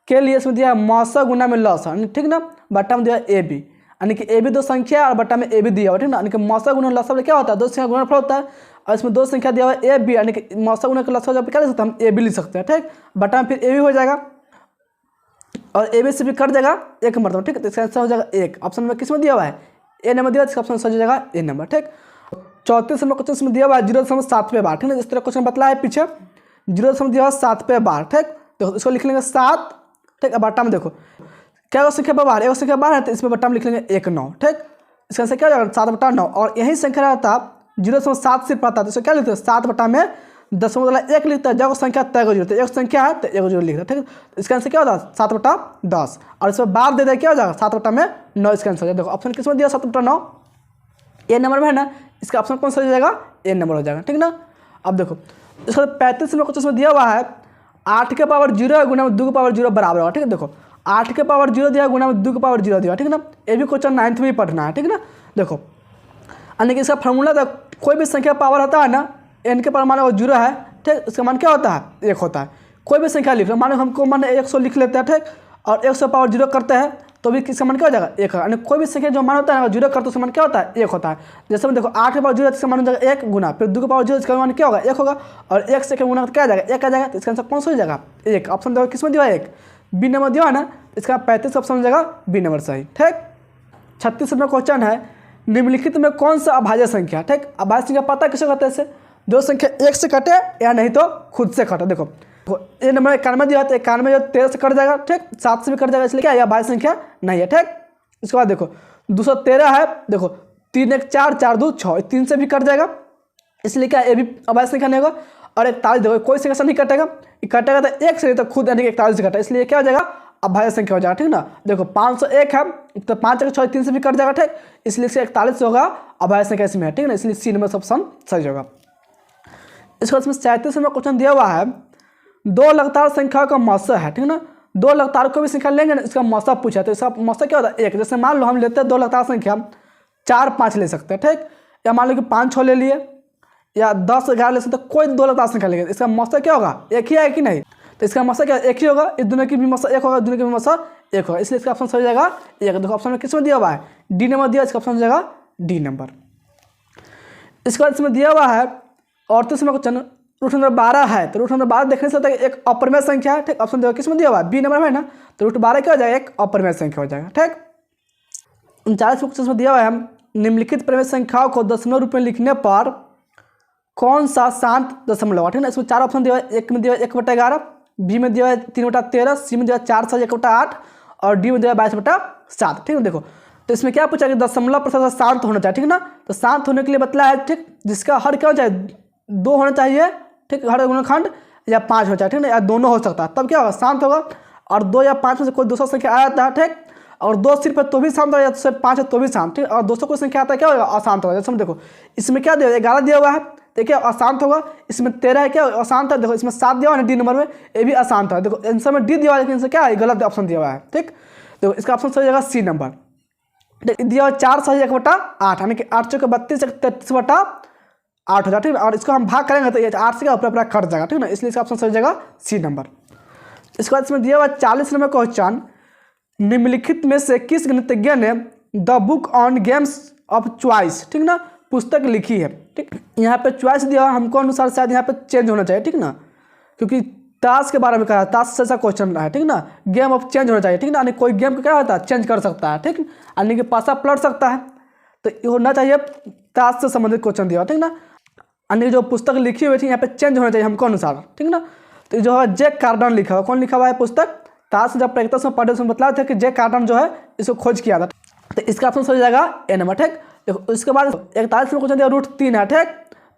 के लिए इसमें दिया मौसा गुना में लौसा। ठीक ना, बट्टा में दिया ए बी, यानी कि ए बी 2 संख्या और बट्टा में ए बी दिया हुआ। ठीक ना, यानी कि मौसा गुना लौसा क्या होता है, 2 संख्या गुणनफल होता है, और इसमें 2 संख्या दिया हुआ है ए बी, यानी कि मौसा गुना का लौसा जब क्या लिख सकते हैं हम ए बी लिख सकते हैं। ठीक, बट्टा में फिर ए बी हो जाएगा और ए बी से भी कट जाएगा 1 मरतबा। ठीक है, तो इसका आंसर हो जाएगा 1। ऑप्शन में किस में दिया हुआ है, ए नंबर दिया, इसका ऑप्शन हो जाएगा ए नंबर। ठीक, 34 नंबर क्वेश्चन में दिया हुआ है 0.7 बार। ठीक है, इस तरह क्वेश्चन बतला है पीछे 0 दिया हुआ 7 बार। ठीक, तो इसको लिख लेंगे 7। ठीक, अब बट्टा में देखो क्या संख्या पर बार, एक संख्या बार है तो इसमें बट्टा में लिख लेंगे 1 9। ठीक, इसका आंसर क्या हो जाएगा 7/9, और यही संख्या रहता 0.7 से पता तो इसको क्या लिखते हैं 7 बटा में 10.1 लिखता है, जब संख्या तय हो जाता है, एक संख्या है तो 1 0 लिखता है। ठीक, इसका आंसर क्या होता है 7/10, और इसमें बार दे दे क्या हो जाएगा 7 बटा में 9, इसका आंसर। देखो ऑप्शन किस में दिया 7/9 ए नंबर में है ना, इसका ऑप्शन कौन सा हो जाएगा ए नंबर हो जाएगा। ठीक ना, अब देखो इसका 35 नंबर क्वेश्चन में दिया हुआ है 8 के पावर 0 गुना में 2 के पावर 0 बराबर होगा। ठीक है, देखो 8 के पावर 0 दिया गुना में 2 के पावर 0 दिया। ठीक ना, ये भी क्वेश्चन 9th में ही पढ़ना है। ठीक ना, देखो यानी कि इसका फॉर्मूला था कोई भी संख्या पावर होता है ना, एन के पावर मान लो 0 है। ठीक, इसका मान क्या होता है 1 होता है। कोई भी संख्या लिख लो, मान लो हमको मान 100 लिख लेते हैं। ठीक, और 100 पावर 0 करते हैं तो भी किसका मान क्या हो जाएगा 1 है, यानी कोई भी संख्या जो मान होता है 0 करते उसका मान क्या होता है 1 होता है। जैसे मैं देखो 8 के पावर 0 इसका मान हो जाएगा 1 गुना, फिर 2 के पावर 0 इसका मान क्या होगा 1 होगा, और 1 से गुना क्या आ जाएगा 1 आ जाएगा, तो इसका आंसर कौन सा हो जाएगा 1। ऑप्शन देखो किस में दिया 1 बी नंबर दिया है ना, इसका 35 ऑप्शन हो जाएगा बी नंबर सही। ठीक, 36 नंबर क्वेश्चन है निम्नलिखित में कौन सा अभाज्य संख्या। ठीक, अभाज्य संख्या पता किसे कहते हैं, इसे जो संख्या 1 से कटे या नहीं तो खुद से कटे। देखो ए नंबर 91 दिया है, 91 जो 13 से कट जाएगा। ठीक, 7 से भी कट जाएगा, इसलिए क्या यह अभाज्य संख्या नहीं है। ठीक, इसके बाद देखो 213 है, देखो 3 1 4 4 2 6 3 से भी कट जाएगा, इसलिए क्या ये भी अभाज्य संख्या नहीं होगा। और 41 देखो कोई संख्या से नहीं कटेगा, कटेगा तो 1 से नहीं तो खुद यानी कि 41 से कटा, इसलिए क्या हो जाएगा अभाज्य संख्या हो जाएगा। ठीक ना, देखो 501 है तो 5 1 6 3 से भी कट जाएगा। ठीक, इसलिए 41 होगा अभाज्य संख्या इसमें है। ठीक ना, इसलिए सी नंबर ऑप्शन सही होगा। इसके बाद 37 नंबर क्वेश्चन दिया हुआ है 2 लगातार संख्याओं का मौसा है। ठीक ना, 2 लगातार कोई भी संख्या लेंगे ना, इसका मौसा पूछा तो इसका मौसा क्या होता है 1। जैसे मान लो हम लेते हैं 2 लगातार संख्या 4 5 ले सकते हैं। ठीक, या मान लो कि 5 6 ले लिए, या 10 11 ले सकते, कोई दो लगातार संख्या लेंगे, इसका मौसा क्या होगा, एक ही है कि नहीं, तो इसका मौसा क्या एक ही होगा, इस दोनों की भी मौसा एक होगा, दोनों की भी मौसा एक होगा, इसलिए इसका ऑप्शन सही हो जाएगा एक। देखो ऑप्शन में किस में दिया हुआ है, डी नंबर दिया, इसका ऑप्शन हो जाएगा डी नंबर। इसके बाद इसमें दिया हुआ है 38वां क्वेश्चन, रूट नंबर 12 है, तो रूट नंबर 12 देखने से होता है एक अपरिमेय संख्या है, ठीक। ऑप्शन देखो किस में दिया हुआ है, बी नंबर है ना, तो रूट 12 क्या हो जाएगा, एक अपरिमेय संख्या हो जाएगा, ठीक। 39वां क्वेश्चन में दिया हुआ है, निम्नलिखित परिमेय संख्याओं को दशमलव रूप में लिखने पर कौन सा शांत दशमलव, ठीक है। इसमें 4 ऑप्शन दिया हुआ है, एक में दिया हुआ है 1/11, बी में दिया हुआ है 3/13, सी में दिया हुआ है 4 7 1/8 और डी में दिया हुआ है 22/7, ठीक है। देखो तो इसमें क्या पूछा कि दशमलव प्रतिशत शांत होना चाहिए, ठीक ना, तो शांत होने के लिए बतला है, ठीक, जिसका हर क्या होना चाहिए, 2 होना चाहिए, ठीक, हर गुणनखंड या 5 होना चाहिए, ठीक ना, या दोनों हो सकता है, तब क्या होगा, शांत होगा। और 2 या 5 में से कोई दूसरा संख्या आ जाता है, ठीक, और 2 सिर्फ है तो भी शांत होगा, या सिर्फ 5 है तो भी शांत, ठीक। और 200 कोई संख्या आता है क्या होगा, अशांत होगा। जैसे देखो इसमें क्या दिया 11 दिया हुआ है, देखिए अशांत होगा, इसमें 13 है क्या अशांत है, देखो इसमें 7 दिया हुआ है डी नंबर में, ये भी अशांत है। देखो आंसर में डी दिया हुआ है, लेकिन इनसे क्या है, गलत ऑप्शन दिया हुआ है, ठीक। देखो इसका ऑप्शन सही हो जाएगा सी नंबर, दिया हुआ 4 सही 1/8, यानी कि 8 चौके 32 33/8 हो जाए, ठीक है। और इसको हम भाग करेंगे तो ये 8 से क्या ऊपर कट जाएगा, ठीक है ना, इसलिए इसका ऑप्शन सही हो जाएगा सी नंबर। इसके बाद इसमें दिया हुआ 40 नंबर क्वेश्चन, निम्नलिखित में से किस गणितज्ञ ने the book on games of choice, ठीक ना, पुस्तक लिखी है, ठीक। यहाँ पे चॉइस दिया हुआ हमको अनुसार शायद यहाँ पे चेंज होना चाहिए, ठीक ना, क्योंकि ताश के बारे में कहा है, ताश से ऐसा क्वेश्चन है, ठीक ना, गेम ऑफ चेंज होना चाहिए, ठीक ना, यानी कोई गेम का क्या होता है, चेंज कर सकता है, ठीक, यानी कि पासा पलट सकता है, तो ये होना चाहिए ताश से संबंधित क्वेश्चन दिया, ठीक ना, यानी जो पुस्तक लिखी हुई थी यहाँ पे चेंज होना चाहिए हमको अनुसार, ठीक ना। तो जो है जैक कार्डन लिखा हुआ, कौन लिखा हुआ है पुस्तक, ताश जब प्रैक्टिस में पढ़े उसमें बतलाया था कि जैक कार्डन जो है इसको खोज किया था, तो इसका ऑप्शन सही हो जाएगा ए नंबर, ठीक। देखो इसके बाद 41 में क्वेश्चन दिया रूट 3 है, ठीक,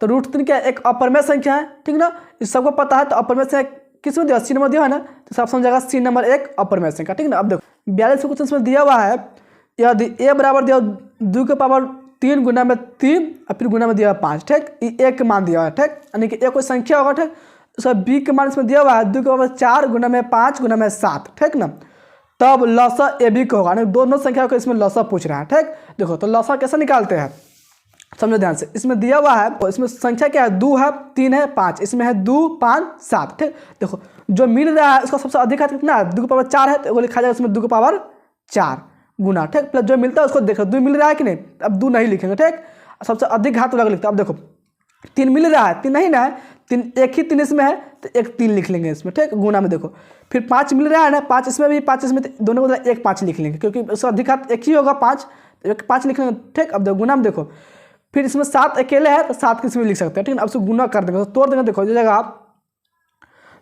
तो रूट 3 क्या एक अपरिमेय संख्या है, ठीक ना, इस सबको पता है, तो अपरिमेय संख्या किस में दिया, सी नंबर दिया है ना, तो इसका ऑप्शन हो जाएगा सी नंबर एक अपरिमेय संख्या, ठीक ना। अब देखो 42 में क्वेश्चन में दिया हुआ है, यदि ए बराबर दिया 2 के पावर 3 गुना में 3 और फिर गुना में दिया हुआ 5, ठीक, ये एक मान दिया हुआ है, ठीक, यानी कि एक कोई संख्या होगा, ठीक, उसका बी के मान इसमें दिया हुआ है 2 के पावर 4 गुना में 5 गुना में 7, ठीक ना, तब लसा ए बी का होगा, यानी दोनों संख्या को इसमें लसा पूछ रहा है, ठीक। देखो तो लसा कैसे निकालते हैं, समझो ध्यान से, इसमें दिया हुआ है, तो इसमें संख्या क्या है, 2 है 3 है 5, इसमें है 2 5 7, ठीक। देखो जो मिल रहा है उसका सबसे अधिक है कितना है, 2 के पावर 4 है, तो वो लिखा जाएगा इसमें 2 के पावर 4 गुना, ठीक, प्लस जो मिलता है उसको देखो 2 मिल रहा है कि नहीं, अब 2 नहीं लिखेंगे, ठीक, सबसे अधिक घात वाला लिखते हैं। अब देखो 3 मिल रहा है, 3 नहीं ना है, 3 एक ही 3 इसमें है, तो एक 3 लिख लेंगे इसमें, ठीक, गुना में देखो फिर 5 मिल रहा है ना, 5 इसमें भी 5 इसमें, दोनों को एक 5 लिख लेंगे, क्योंकि उसका अधिक घात एक ही होगा 5, तो एक 5 लिख लेंगे, ठीक। अब देखो गुना में देखो फिर इसमें 7 अकेले है, तो 7 किसी में लिख सकते हैं, ठीक है। अब इसको गुना कर देंगे, तो तोड़ देंगे, देखो जो जगह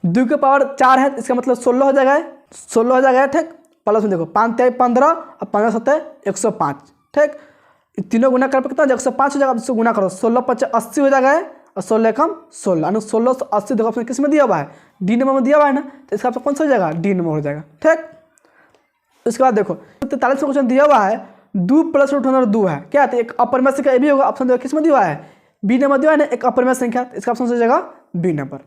2 के पावर 4 है, इसका मतलब 16 हो जाएगा, 16 हो जाएगा, ठीक, प्लस में देखो 5 3 15 और 15 7 105, ठीक, तीनों गुना कर कितना 105 हो जाएगा। अब इसको गुना करो, 16 5 80 हो जाएगा, और 16 कम 16, यानी 1680 देखो किस में दिया हुआ है, डी नंबर में दिया हुआ है ना, तो इसका कौन सा हो जाएगा, डी नंबर हो जाएगा, ठीक। इसके बाद देखो 43 में क्वेश्चन दिया हुआ है 2 प्लस रूट अंदर 2 है, क्या है, एक अपरिमेय संख्या ये भी होगा, ऑप्शन देखो किस में दिया हुआ है, बी नंबर दिया है ना, एक अपरिमेय संख्या, तो इसका ऑप्शन हो जाएगा बी नंबर।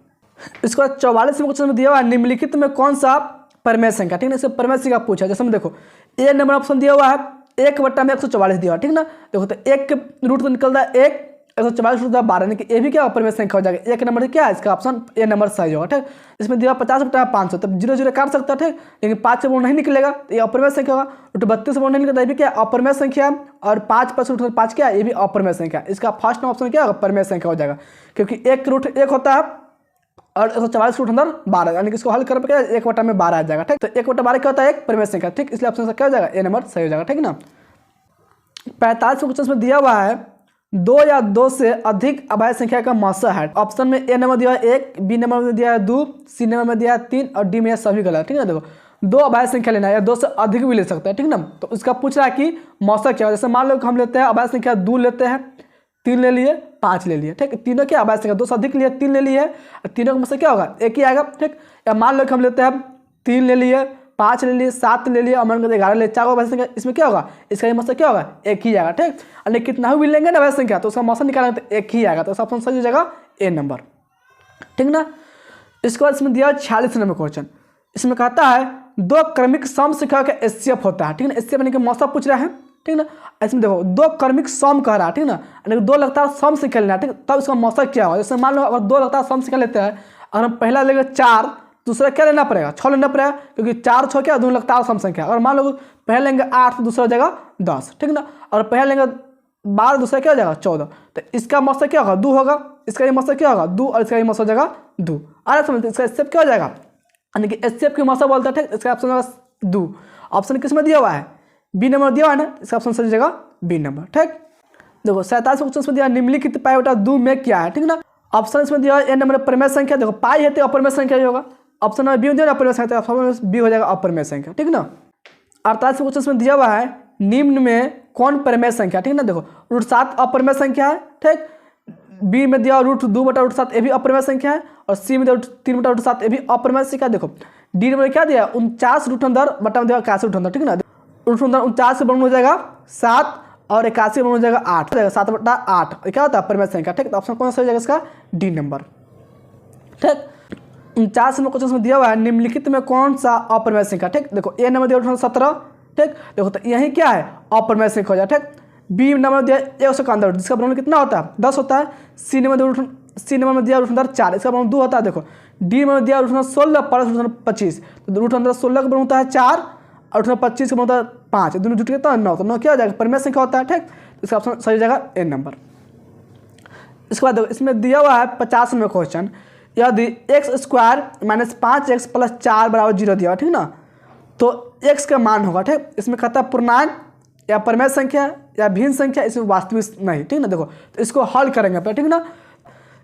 इसके बाद 44 में क्वेश्चन में दिया हुआ है निम्नलिखित में कौन सा परिमेय संख्या, ठीक है, इससे परिमेय संख्या पूछा, जैसे में देखो ए नंबर ऑप्शन दिया हुआ है 1/144 दिया हुआ, ठीक ना, देखो तो 1 के रूट तो निकलता है 1, 144 रूट 12, यानी कि ये भी क्या अपरिमेय संख्या हो जाएगा, एक नंबर क्या है, इसका ऑप्शन ए नंबर सही होगा, ठीक। इसमें दिया 50/500, तब 0 0 काट सकता है, ठीक, लेकिन 5 से नहीं निकलेगा, तो ये अपरिमेय संख्या होगा, रूट 32 से नहीं निकलता, ये भी क्या अपरिमेय संख्या है, और 5 + रूट 5 क्या है, ये भी अपरिमेय संख्या, इसका फर्स्ट ऑप्शन क्या होगा, परिमेय संख्या हो जाएगा, क्योंकि 1 रूट 1 होता है और 144 रूट अंदर 12, यानी कि इसको हल कर क्या 1/12 आ जाएगा, ठीक, तो 1/12 क्या होता है, एक परिमेय संख्या, ठीक, इसलिए ऑप्शन क्या हो जाएगा, ए नंबर सही हो जाएगा, ठीक ना। 45 क्वेश्चन में दिया हुआ है 2 या 2 से अधिक अभाज्य संख्या का मौसा है, ऑप्शन में ए नंबर दिया है 1, बी नंबर में दिया है 2, सी नंबर में दिया है 3 और डी में सभी गलत, ठीक है। देखो 2 अभाज्य संख्या लेना है या 2 से अधिक भी ले सकते हैं, ठीक ना, तो उसका पूछ रहा है कि मौसा क्या है, जैसे मान लो कि हम लेते हैं अभाज्य संख्या 2 लेते हैं, 3 ले लिए 5 ले लिए, ठीक, तीनों क्या अभाज्य संख्या 2 से अधिक लिए 3 ले लिए, तीनों का मौसा क्या होगा, एक ही आएगा, ठीक। या मान लो कि हम लेते हैं 3 ले लिए 5 ले लिए 7 ले लिए और मान 11 ले 4 अभाज्य संख्या, इसमें क्या होगा, इसका मौसा क्या होगा, एक ही आएगा, ठीक। और कितना भी लेंगे ना अभाज्य संख्या, तो उसका मौसा निकालेंगे तो एक ही आएगा, तो उसका ऑप्शन सही हो जाएगा ए नंबर, ठीक ना। इसके बाद इसमें दिया 46 नंबर क्वेश्चन, इसमें कहता है 2 क्रमिक सम संख्या का एचसीएफ होता है, ठीक है, एचसीएफ यानी कि मौसा पूछ रहा है, ठीक ना। इसमें देखो दो क्रमिक सम कह रहा है, ठीक ना, यानी दो लगातार सम से खेलना है, ठीक। तब इसका मौसक क्या होगा, जैसे मान लो अगर दो लगातार सम से खेल लेते हैं, अगर हम पहला लेंगे 4, दूसरा क्या लेना पड़ेगा 6 लेना पड़ेगा, क्योंकि 4 6 क्या दोनों लगातार सम संख्या। अगर मान लो पहले लेंगे 8 तो दूसरा जगह 10, ठीक ना, और पहले लेंगे 12 दूसरा क्या हो जाएगा 14, तो इसका मौसक क्या होगा 2 होगा, इसका ये मौसक क्या होगा 2 और इसका ये मौसक जगह 2। आ रहा समझते, इसका स्टेप क्या हो जाएगा, यानी कि एचसीएफ की मौसक बोलते हैं, ठीक। इसका ऑप्शन होगा 2। ऑप्शन किस में दिया हुआ है, बी नंबर दिया हुआ है ना, इसका ऑप्शन सही जगह बी नंबर, ठीक। देखो 27 क्वेश्चन में दिया निम्नलिखित पाई बटा 2 में क्या है, ठीक ना। ऑप्शन इसमें दिया है ए नंबर परिमेय संख्या, देखो पाई है तो अपरिमेय संख्या ही होगा। ऑप्शन नंबर बी में दिया अपरिमेय संख्या, ऑप्शन बी हो जाएगा अपरिमेय संख्या, ठीक ना। 48 क्वेश्चन में दिया हुआ है निम्न में कौन परिमेय संख्या, ठीक ना। देखो √7 अपरिमेय संख्या है, ठीक। बी में दिया √2 बटा √7 ये भी अपरिमेय संख्या है, और सी में दिया 3 बटा √7 ये भी अपरिमेय संख्या। देखो डी में क्या दिया 49 √अंदर बटा में दिया 81 √अंदर, ठीक ना। √अंदर 49 से बन हो जाएगा 7 और 81 बन हो जाएगा 8, हो जाएगा 7 बटा 8, क्या होता है अपरिमेय संख्या, ठीक। तो ऑप्शन कौन सा हो जाएगा इसका डी नंबर, ठीक। 49 में क्वेश्चन में दिया हुआ है निम्नलिखित में कौन सा अपरिमेय संख्या, ठीक। देखो ए नंबर दिया 17, ठीक। देखो तो यही क्या है अपरिमेय संख्या हो जाए, ठीक। बी नंबर दिया 100 का अंदर, जिसका बराबर कितना होता है 10 होता है। सी नंबर दिया √4, इसका बराबर 2 होता है। देखो डी में दिया √16 प्लस √25, तो √16 का बराबर होता है 4 और √25 का बराबर होता है 5, दोनों जुट कितना 9, तो 9 क्या हो जाएगा परिमेय संख्या होता है, ठीक। तो इसका ऑप्शन सही हो जाएगा ए नंबर। इसके बाद देखो इसमें दिया हुआ है 50 में क्वेश्चन, यदि x² - 5x + 4 = 0 दिया, ठीक ना, तो x का मान होगा, ठीक। इसमें कहता है पूर्णांक या परिमेय संख्या या भिन्न संख्या, इसमें वास्तविक नहीं, ठीक ना। देखो तो इसको हल करेंगे पर, ठीक ना।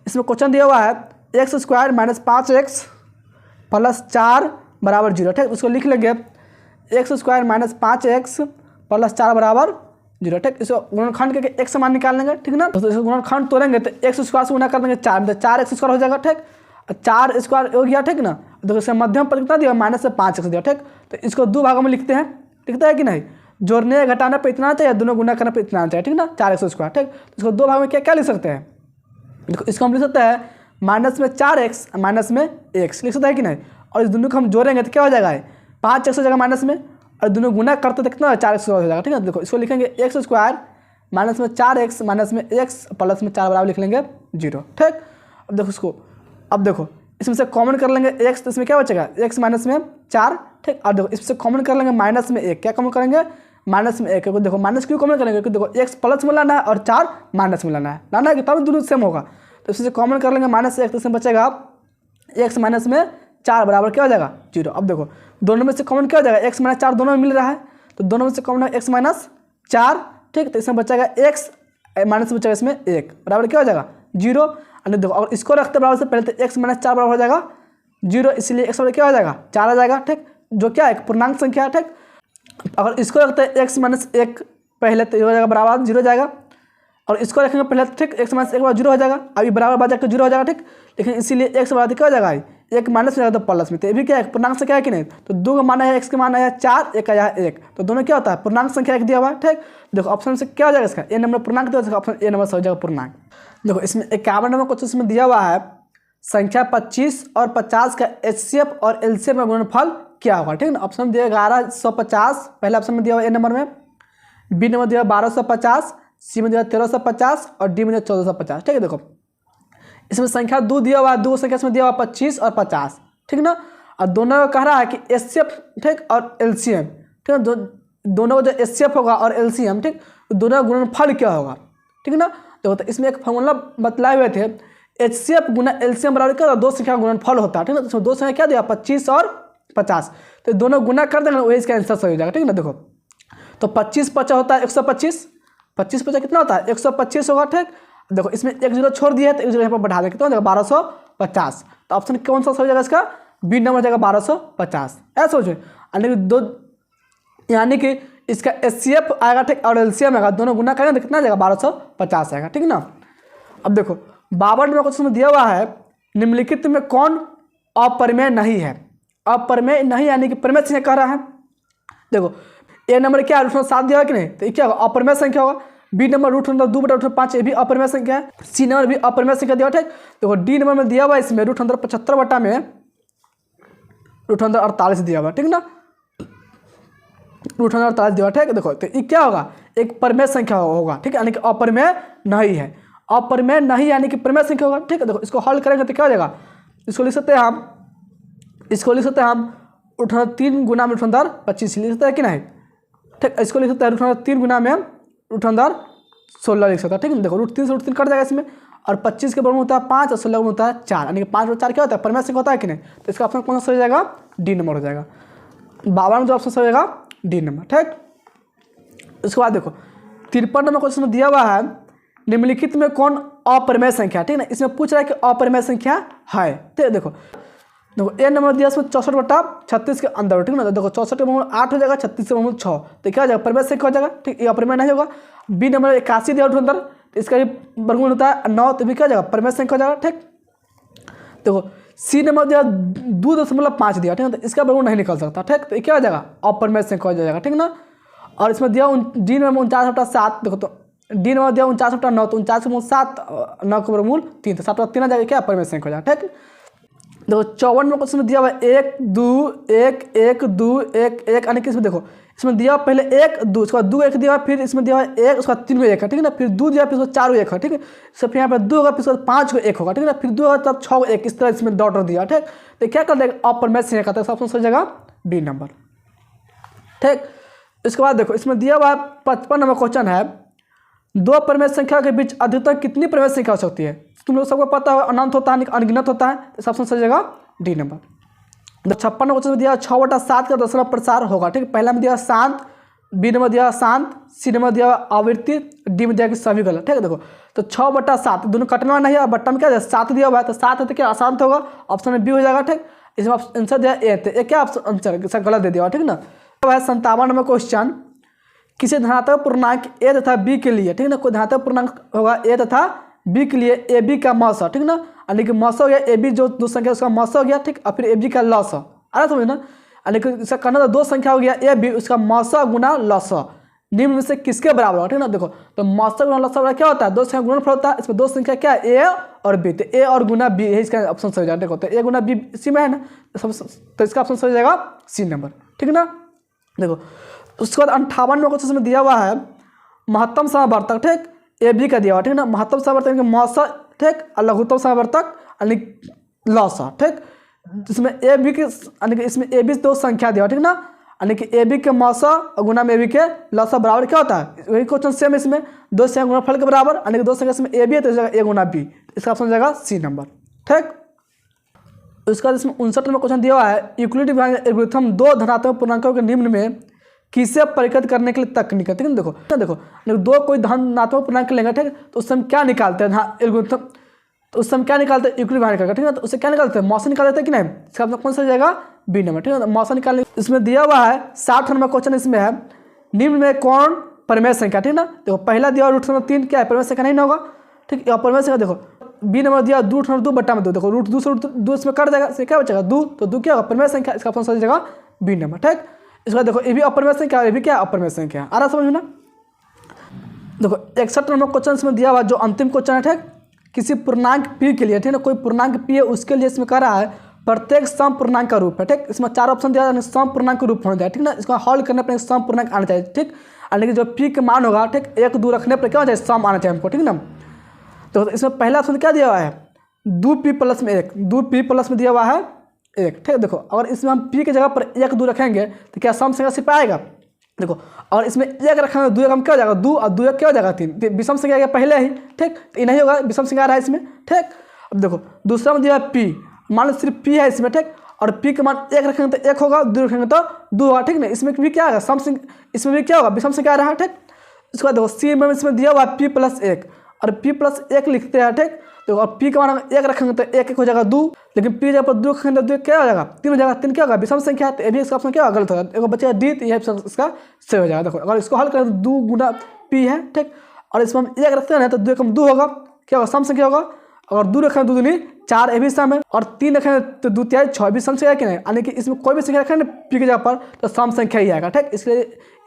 इसमें क्वेश्चन दिया हुआ है x² - 5x + 4 = 0, ठीक। उसको लिख लेंगे x² - 5x + 4 = 0, ठीक। इसको गुणनखंड करके x मान निकाल लेंगे, ठीक ना। तो इसको गुणनखंड तोड़ेंगे तो x² से गुना कर देंगे 4, तो 4x² हो जाएगा, ठीक। 4² हो गया, ठीक ना। तो इसका मध्यम पद कितना दिया -5x दिया, ठीक। तो इसको 2 भागों में लिखते हैं, लिखता है कि नहीं, जोड़ने या घटाना पे इतना चाहिए, दोनों गुना करने पे इतना चाहिए, ठीक ना, 4x², ठीक। तो इसको 2 भागों में क्या क्या लिख सकते हैं, देखो इसको हम लिख सकते हैं -4x -1 लिख सकते हैं कि नहीं, और इस दोनों को हम जोड़ेंगे तो क्या हो जाएगा 5x हो जाएगा माइनस में, और दोनों गुना करते तो कितना 4x हो जाएगा, ठीक है। देखो इसको लिखेंगे x² -4x -x प्लस में 4 बराबर लिख लेंगे 0, ठीक। अब देखो इसको, अब देखो इसमें से कॉमन कर लेंगे x, तो इसमें क्या बचेगा x -4, ठीक। और देखो इसमें से कॉमन कर लेंगे -1, क्या कॉमन करेंगे -1, देखो माइनस क्यों कॉमन करेंगे, क्योंकि देखो x प्लस में लाना है और 4 माइनस में लाना है कि तब दोनों सेम होगा। तो इसमें से कॉमन कर लेंगे -1, तो इसमें बचेगा x -4 बराबर क्या हो जाएगा 0। अब देखो दोनों में से कॉमन क्या हो जाएगा x - 4 दोनों में मिल रहा है, तो दोनों में से कॉमन है x -4, ठीक। तो इसमें बचेगा x माइनस बचेगा इसमें 1 बराबर क्या हो जाएगा 0। और देखो अगर इसको रखते बराबर से पहले तो x -4 बराबर हो जाएगा 0, इसलिए x बराबर क्या हो जाएगा 4 आ जाएगा, ठीक, जो क्या है पूर्णांक संख्या है, ठीक। अगर इसको रखते हैं x - 1 पहले तो हो जाएगा बराबर 0 हो जाएगा, और इसको रखेंगे पहले तो ठीक x - 1 बराबर 0 हो जाएगा, अभी बराबर बात जाकर 0 हो जाएगा, ठीक। लेकिन इसीलिए x बराबर क्या हो जाएगा 1 माइनस में जाएगा तो प्लस में, तो ये भी क्या है पूर्णांक संख्या है कि नहीं। तो 2 का मान है x का मान है 4, 1 आया है 1, तो दोनों क्या होता है पूर्णांक संख्या 1 दिया हुआ है, ठीक। देखो ऑप्शन से क्या हो जाएगा इसका ए नंबर पूर्णांक दिया जाएगा, ऑप्शन ए नंबर से हो जाएगा पूर्णांक। देखो इसमें 51 नंबर क्वेश्चन इसमें दिया हुआ है संख्या 25 और 50 का HCF और LCM का गुणनफल क्या होगा, ठीक ना। ऑप्शन दिया 1150, पहले ऑप्शन में दिया हुआ ए नंबर में, बी नंबर दिया 1250, सी में दिया 1350 और डी में दिया 1450, ठीक है। देखो इसमें संख्या 2 दिया हुआ है, 2 संख्या इसमें दिया हुआ 25 और 50, ठीक ना। और दोनों का कह रहा है कि HCF, ठीक, और LCM, ठीक है। दोनों का जो HCF होगा और LCM, ठीक, दोनों का गुणनफल क्या होगा, ठीक ना। देखो तो इसमें एक फॉर्मूला बतलाए हुए थे, HCF गुना LCM बराबर क्या होता है 2 संख्या का गुणनफल होता है, ठीक ना। तो 2 संख्या क्या दिया 25 और 50, तो दोनों गुना कर देंगे वही इसका आंसर सही हो जाएगा, ठीक ना। देखो तो 25 50 होता है 125, 25 50 कितना होता है 125 होगा, ठीक। देखो इसमें 1 0 छोड़ दिया है तो 1 0 यहाँ पर बढ़ा दें, कितना हो जाएगा 1250। तो ऑप्शन कौन सा सही हो जाएगा इसका बी नंबर हो जाएगा 1250, ऐसा सोचो। यानी कि इसका HCF आएगा, ठीक, और LCM आएगा, दोनों गुना करेंगे तो कितना जाएगा 1250 आएगा, ठीक ना। अब देखो 52 नंबर क्वेश्चन में दिया हुआ है निम्नलिखित में कौन अपरिमेय नहीं है। अपरिमेय नहीं यानी कि परिमेय संख्या कह रहा है। देखो ए नंबर क्या है 7 दिया है कि नहीं, तो ये क्या होगा अपरिमेय संख्या होगा। बी नंबर √2 बटा √5 ये भी अपरिमेय संख्या है। सी नंबर भी अपरिमेय संख्या दिया, ठीक। देखो डी नंबर में दिया हुआ है इसमें √75 बटा में √48 दिया हुआ, ठीक ना, √48 दिया, ठीक। देखो तो ये क्या होगा एक परिमेय संख्या होगा, ठीक है, यानी कि अपरिमेय नहीं है, अपरिमेय नहीं यानी कि परिमेय संख्या होगा, ठीक है। देखो इसको हल करेंगे तो क्या हो जाएगा, इसको लिख सकते हैं हम रूट अंडर 3 गुना में रूट अंडर 25 लिख सकते हैं कि नहीं, ठीक। इसको लिख सकते हैं रूट अंडर 3 गुना में रूट अंडर 16 लिख सकता है, ठीक है। देखो रूट 3 से रूट 3 कट जाएगा इसमें, और 25 के बराबर होता है 5 और 16 में होता है 4, यानी कि 5 और 4 क्या होता है, परिमेय संख्या होता है कि नहीं। तो इसका ऑप्शन कौन सा हो जाएगा, डी नंबर हो जाएगा, 52 में जो ऑप्शन हो जाएगा डी नंबर, ठीक। उसके बाद देखो 53 नंबर क्वेश्चन में दिया हुआ है निम्नलिखित में कौन अपरिमेय संख्या, ठीक है ना। इसमें पूछ रहा है कि अपरिमेय संख्या है, ठीक है। देखो ए नंबर दिया इसमें 64/36 के अंदर, ठीक है ना। देखो 64 के बराबर 8 हो जाएगा, 36 के बराबर 6, तो क्या हो जाएगा, परिमेय संख्या हो जाएगा, ठीक। ये अपरिमेय नहीं होगा। बी नंबर 81 दिया रूट अंदर, तो इसका भी वर्गमूल होता है 9, तो भी क्या हो जाएगा, परिमेय संख्या हो जाएगा, ठीक। देखो सी नंबर दिया 2.5 दिया, ठीक है, तो इसका वर्गमूल नहीं निकल सकता, ठीक। तो ये क्या हो जाएगा, अपरिमेय संख्या हो जाएगा, ठीक ना। और इसमें दिया डी नंबर 49/7, देखो तो डी नंबर दिया 49/9, तो 49 के 7, 9 के वर्गमूल 3, तो 7/3 आ जाएगा, क्या परिमेय संख्या हो जाएगा, ठीक। देखो 54 में क्वेश्चन में दिया हुआ है 1 2 1 1 2 1 1, यानी कि इसमें देखो इसमें दिया पहले 1 2, उसके बाद 2 1 दिया, फिर इसमें दिया है 1, उसके बाद 3 को 1 है, ठीक है ना, फिर 2 दिया, फिर उसके बाद 4 को 1 है, ठीक है। इससे फिर यहाँ पर 2 होगा, फिर उसके बाद 5 को 1 होगा, ठीक है ना, फिर 2 होगा तब 6 को 1, इस तरह इसमें डॉट दिया, ठीक। तो क्या कर देगा, अपरिमेय संख्या का, तो ऑप्शन हो जाएगा बी नंबर, ठीक। इसके बाद देखो इसमें दिया हुआ 55 नंबर क्वेश्चन है, दो परिमेय संख्या के बीच अधिकतम कितनी परिमेय संख्या हो सकती है। तुम लोग सबको पता है अनंत होता है, अनगिनत होता है, तो ऑप्शन हो जाएगा डी नंबर। 56 क्वेश्चन में दिया 6/7 का दशमलव प्रसार होगा, ठीक है। पहला में दिया शांत, बी नंबर दिया शांत, सी नंबर दिया आवृत्ति, डी में दिया कि सभी गलत, ठीक है। देखो तो 6/7 दोनों कटना नहीं है, बट्टा में क्या 7 दिया हुआ है, तो 7 है तो क्या अशांत होगा, ऑप्शन में बी हो जाएगा, ठीक। इसमें आंसर दिया ए, तो क्या आंसर गलत दे दिया, ठीक ना। 57 नंबर क्वेश्चन, किसी धनात्मक पूर्णांक ए तथा बी के लिए, ठीक ना, कोई धनात्मक पूर्णांक होगा ए तथा बी के लिए ए बी का मौसा, ठीक ना, यानी कि मौसा हो गया ए बी जो दो संख्या उसका मौसा हो गया, ठीक। और फिर ए बी का लॉस आ रहा समझ ना, यानी कि इसका कहना था 2 संख्या हो गया ए बी, उसका मौसा गुना लॉसा निम्न में से किसके बराबर होगा, ठीक ना। देखो तो मौसा गुना लॉसा क्या होता है, 2 संख्या गुणनफल होता है, इसमें 2 संख्या क्या है ए और बी, तो ए और गुना बी, यही इसका ऑप्शन सही हो जाएगा। देखो तो ए गुना बी इसी में है ना, तो इसका ऑप्शन सही हो जाएगा सी नंबर, ठीक ना। देखो उसके बाद 58 में क्वेश्चन में दिया हुआ है महत्तम समावर्तक, ठीक, ए बी का दिया हुआ, ठीक ना। महत्तम समावर्तक मौसा, ठीक, और लघुत्तम समावर्तक यानी लॉसा, ठीक। इसमें ए बी के यानी कि इसमें ए बी 2 संख्या दिया, ठीक ना, यानी कि ए बी के मौसा और गुना में ए बी के लॉसा बराबर क्या होता है, वही क्वेश्चन सेम, इसमें 2 संख्या गुणनफल के बराबर, यानी कि 2 संख्या इसमें ए बी है तो ए गुना बी, इसका ऑप्शन हो जाएगा सी नंबर, ठीक। उसके बाद इसमें 59 नंबर क्वेश्चन दिया हुआ है यूक्लिड एल्गोरिथम 2 धनात्मक पूर्णांकों के निम्न में किसे परिकलित करने के लिए तकनीक है, ठीक है। देखो 2 कोई धनात्मक पूर्णांक लेंगे, ठीक, तो उस समय क्या निकालते हैं एल्गोरिथम, तो उस समय क्या निकालते हैं यूक्लिड भाग करके, ठीक है। तो उससे क्या निकालते हैं, मौसा निकाल देते हैं कि नहीं, इसका कौन सा हो जाएगा बी नंबर, ठीक है। मौसा निकालने इसमें दिया हुआ है 60 नंबर क्वेश्चन, इसमें है निम्न में कौन परिमेय संख्या, ठीक ना। देखो पहला दिया रूट 3 क्या है, परिमेय संख्या नहीं होगा, ठीक। परिमेय संख्या देखो बी नंबर दिया 2/2 देखो रूट 2 से रूट 2 इसमें कट जाएगा, इससे क्या बचेगा 2, तो 2 क्या होगा परिमेय संख्या, इसका ऑप्शन हो जाएगा बी नंबर, ठीक। इसके बाद देखो ये भी अपरिमेय संख्या, ये भी क्या अपरिमेय संख्या, आ रहा समझ में ना। देखो 61 नंबर क्वेश्चन इसमें दिया हुआ जो अंतिम क्वेश्चन है, ठीक, किसी पूर्णांक पी के लिए, ठीक ना, कोई पूर्णांक पी है उसके लिए इसमें कह रहा है प्रत्येक सम पूर्णांक का रूप है, ठीक। इसमें 4 ऑप्शन दिया है, सम पूर्णांक का रूप होना चाहिए, ठीक ना। इसको हल करने पर सम पूर्णांक आना चाहिए, ठीक, यानी कि जो पी के मान होगा, ठीक, 1 2 रखने पर क्या हो जाए सम आना चाहिए हमको, ठीक ना। तो इसमें पहला ऑप्शन क्या दिया हुआ है 2p + 1, 2p + में दिया हुआ है 1, ठीक। देखो अगर इसमें हम p की जगह पर 1 2 रखेंगे तो क्या सम संख्या सिर्फ आएगा, देखो और इसमें 1 रखेंगे 2 हम क्या हो जाएगा 2 और 2 क्या हो जाएगा 3, विषम संख्या आएगा पहले ही, ठीक, तो ये नहीं होगा, विषम संख्या आ रहा है इसमें, ठीक। अब देखो दूसरा में दिया p, मान लो सिर्फ p है इसमें, ठीक, और p का मान 1 रखेंगे तो 1 होगा, 2 रखेंगे तो 2 होगा, ठीक ना। इसमें भी क्या आएगा सम संख्या, इसमें भी क्या होगा विषम संख्या आ रहा है, ठीक। इसके बाद देखो सी में इसमें दिया हुआ p + 1 और p + 1 लिखते हैं, ठीक। तो अब p का मान 1 रखेंगे तो 1 1 हो जाएगा 2, लेकिन p जगह पर 2 रखेंगे तो 2 क्या हो जाएगा 3 हो जाएगा, 3 क्या होगा विषम संख्या, तो भी इसका ऑप्शन क्या होगा गलत होगा, एक बचेगा डी, तो यह इसका सही हो जाएगा। देखो अगर इसको हल करें तो 2 गुना p है, ठीक, और इसमें हम 1 रखते हैं तो 2 कम 2 होगा, क्या होगा सम संख्या होगा। अगर 2 रखें 2 दूनी 4, ये भी सम है, और 3 रखें तो 2 3 6 भी सम संख्या है कि नहीं, यानी कि इसमें कोई भी संख्या रखें ना p की जगह पर तो सम संख्या ही आएगा, ठीक।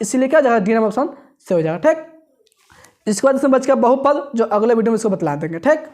इसलिए क्या हो जाएगा डी नंबर ऑप्शन सही हो जाएगा, ठीक। इसके बाद इसमें बच गया बहुपद, जो अगले वीडियो में इसको बतला देंगे, ठीक।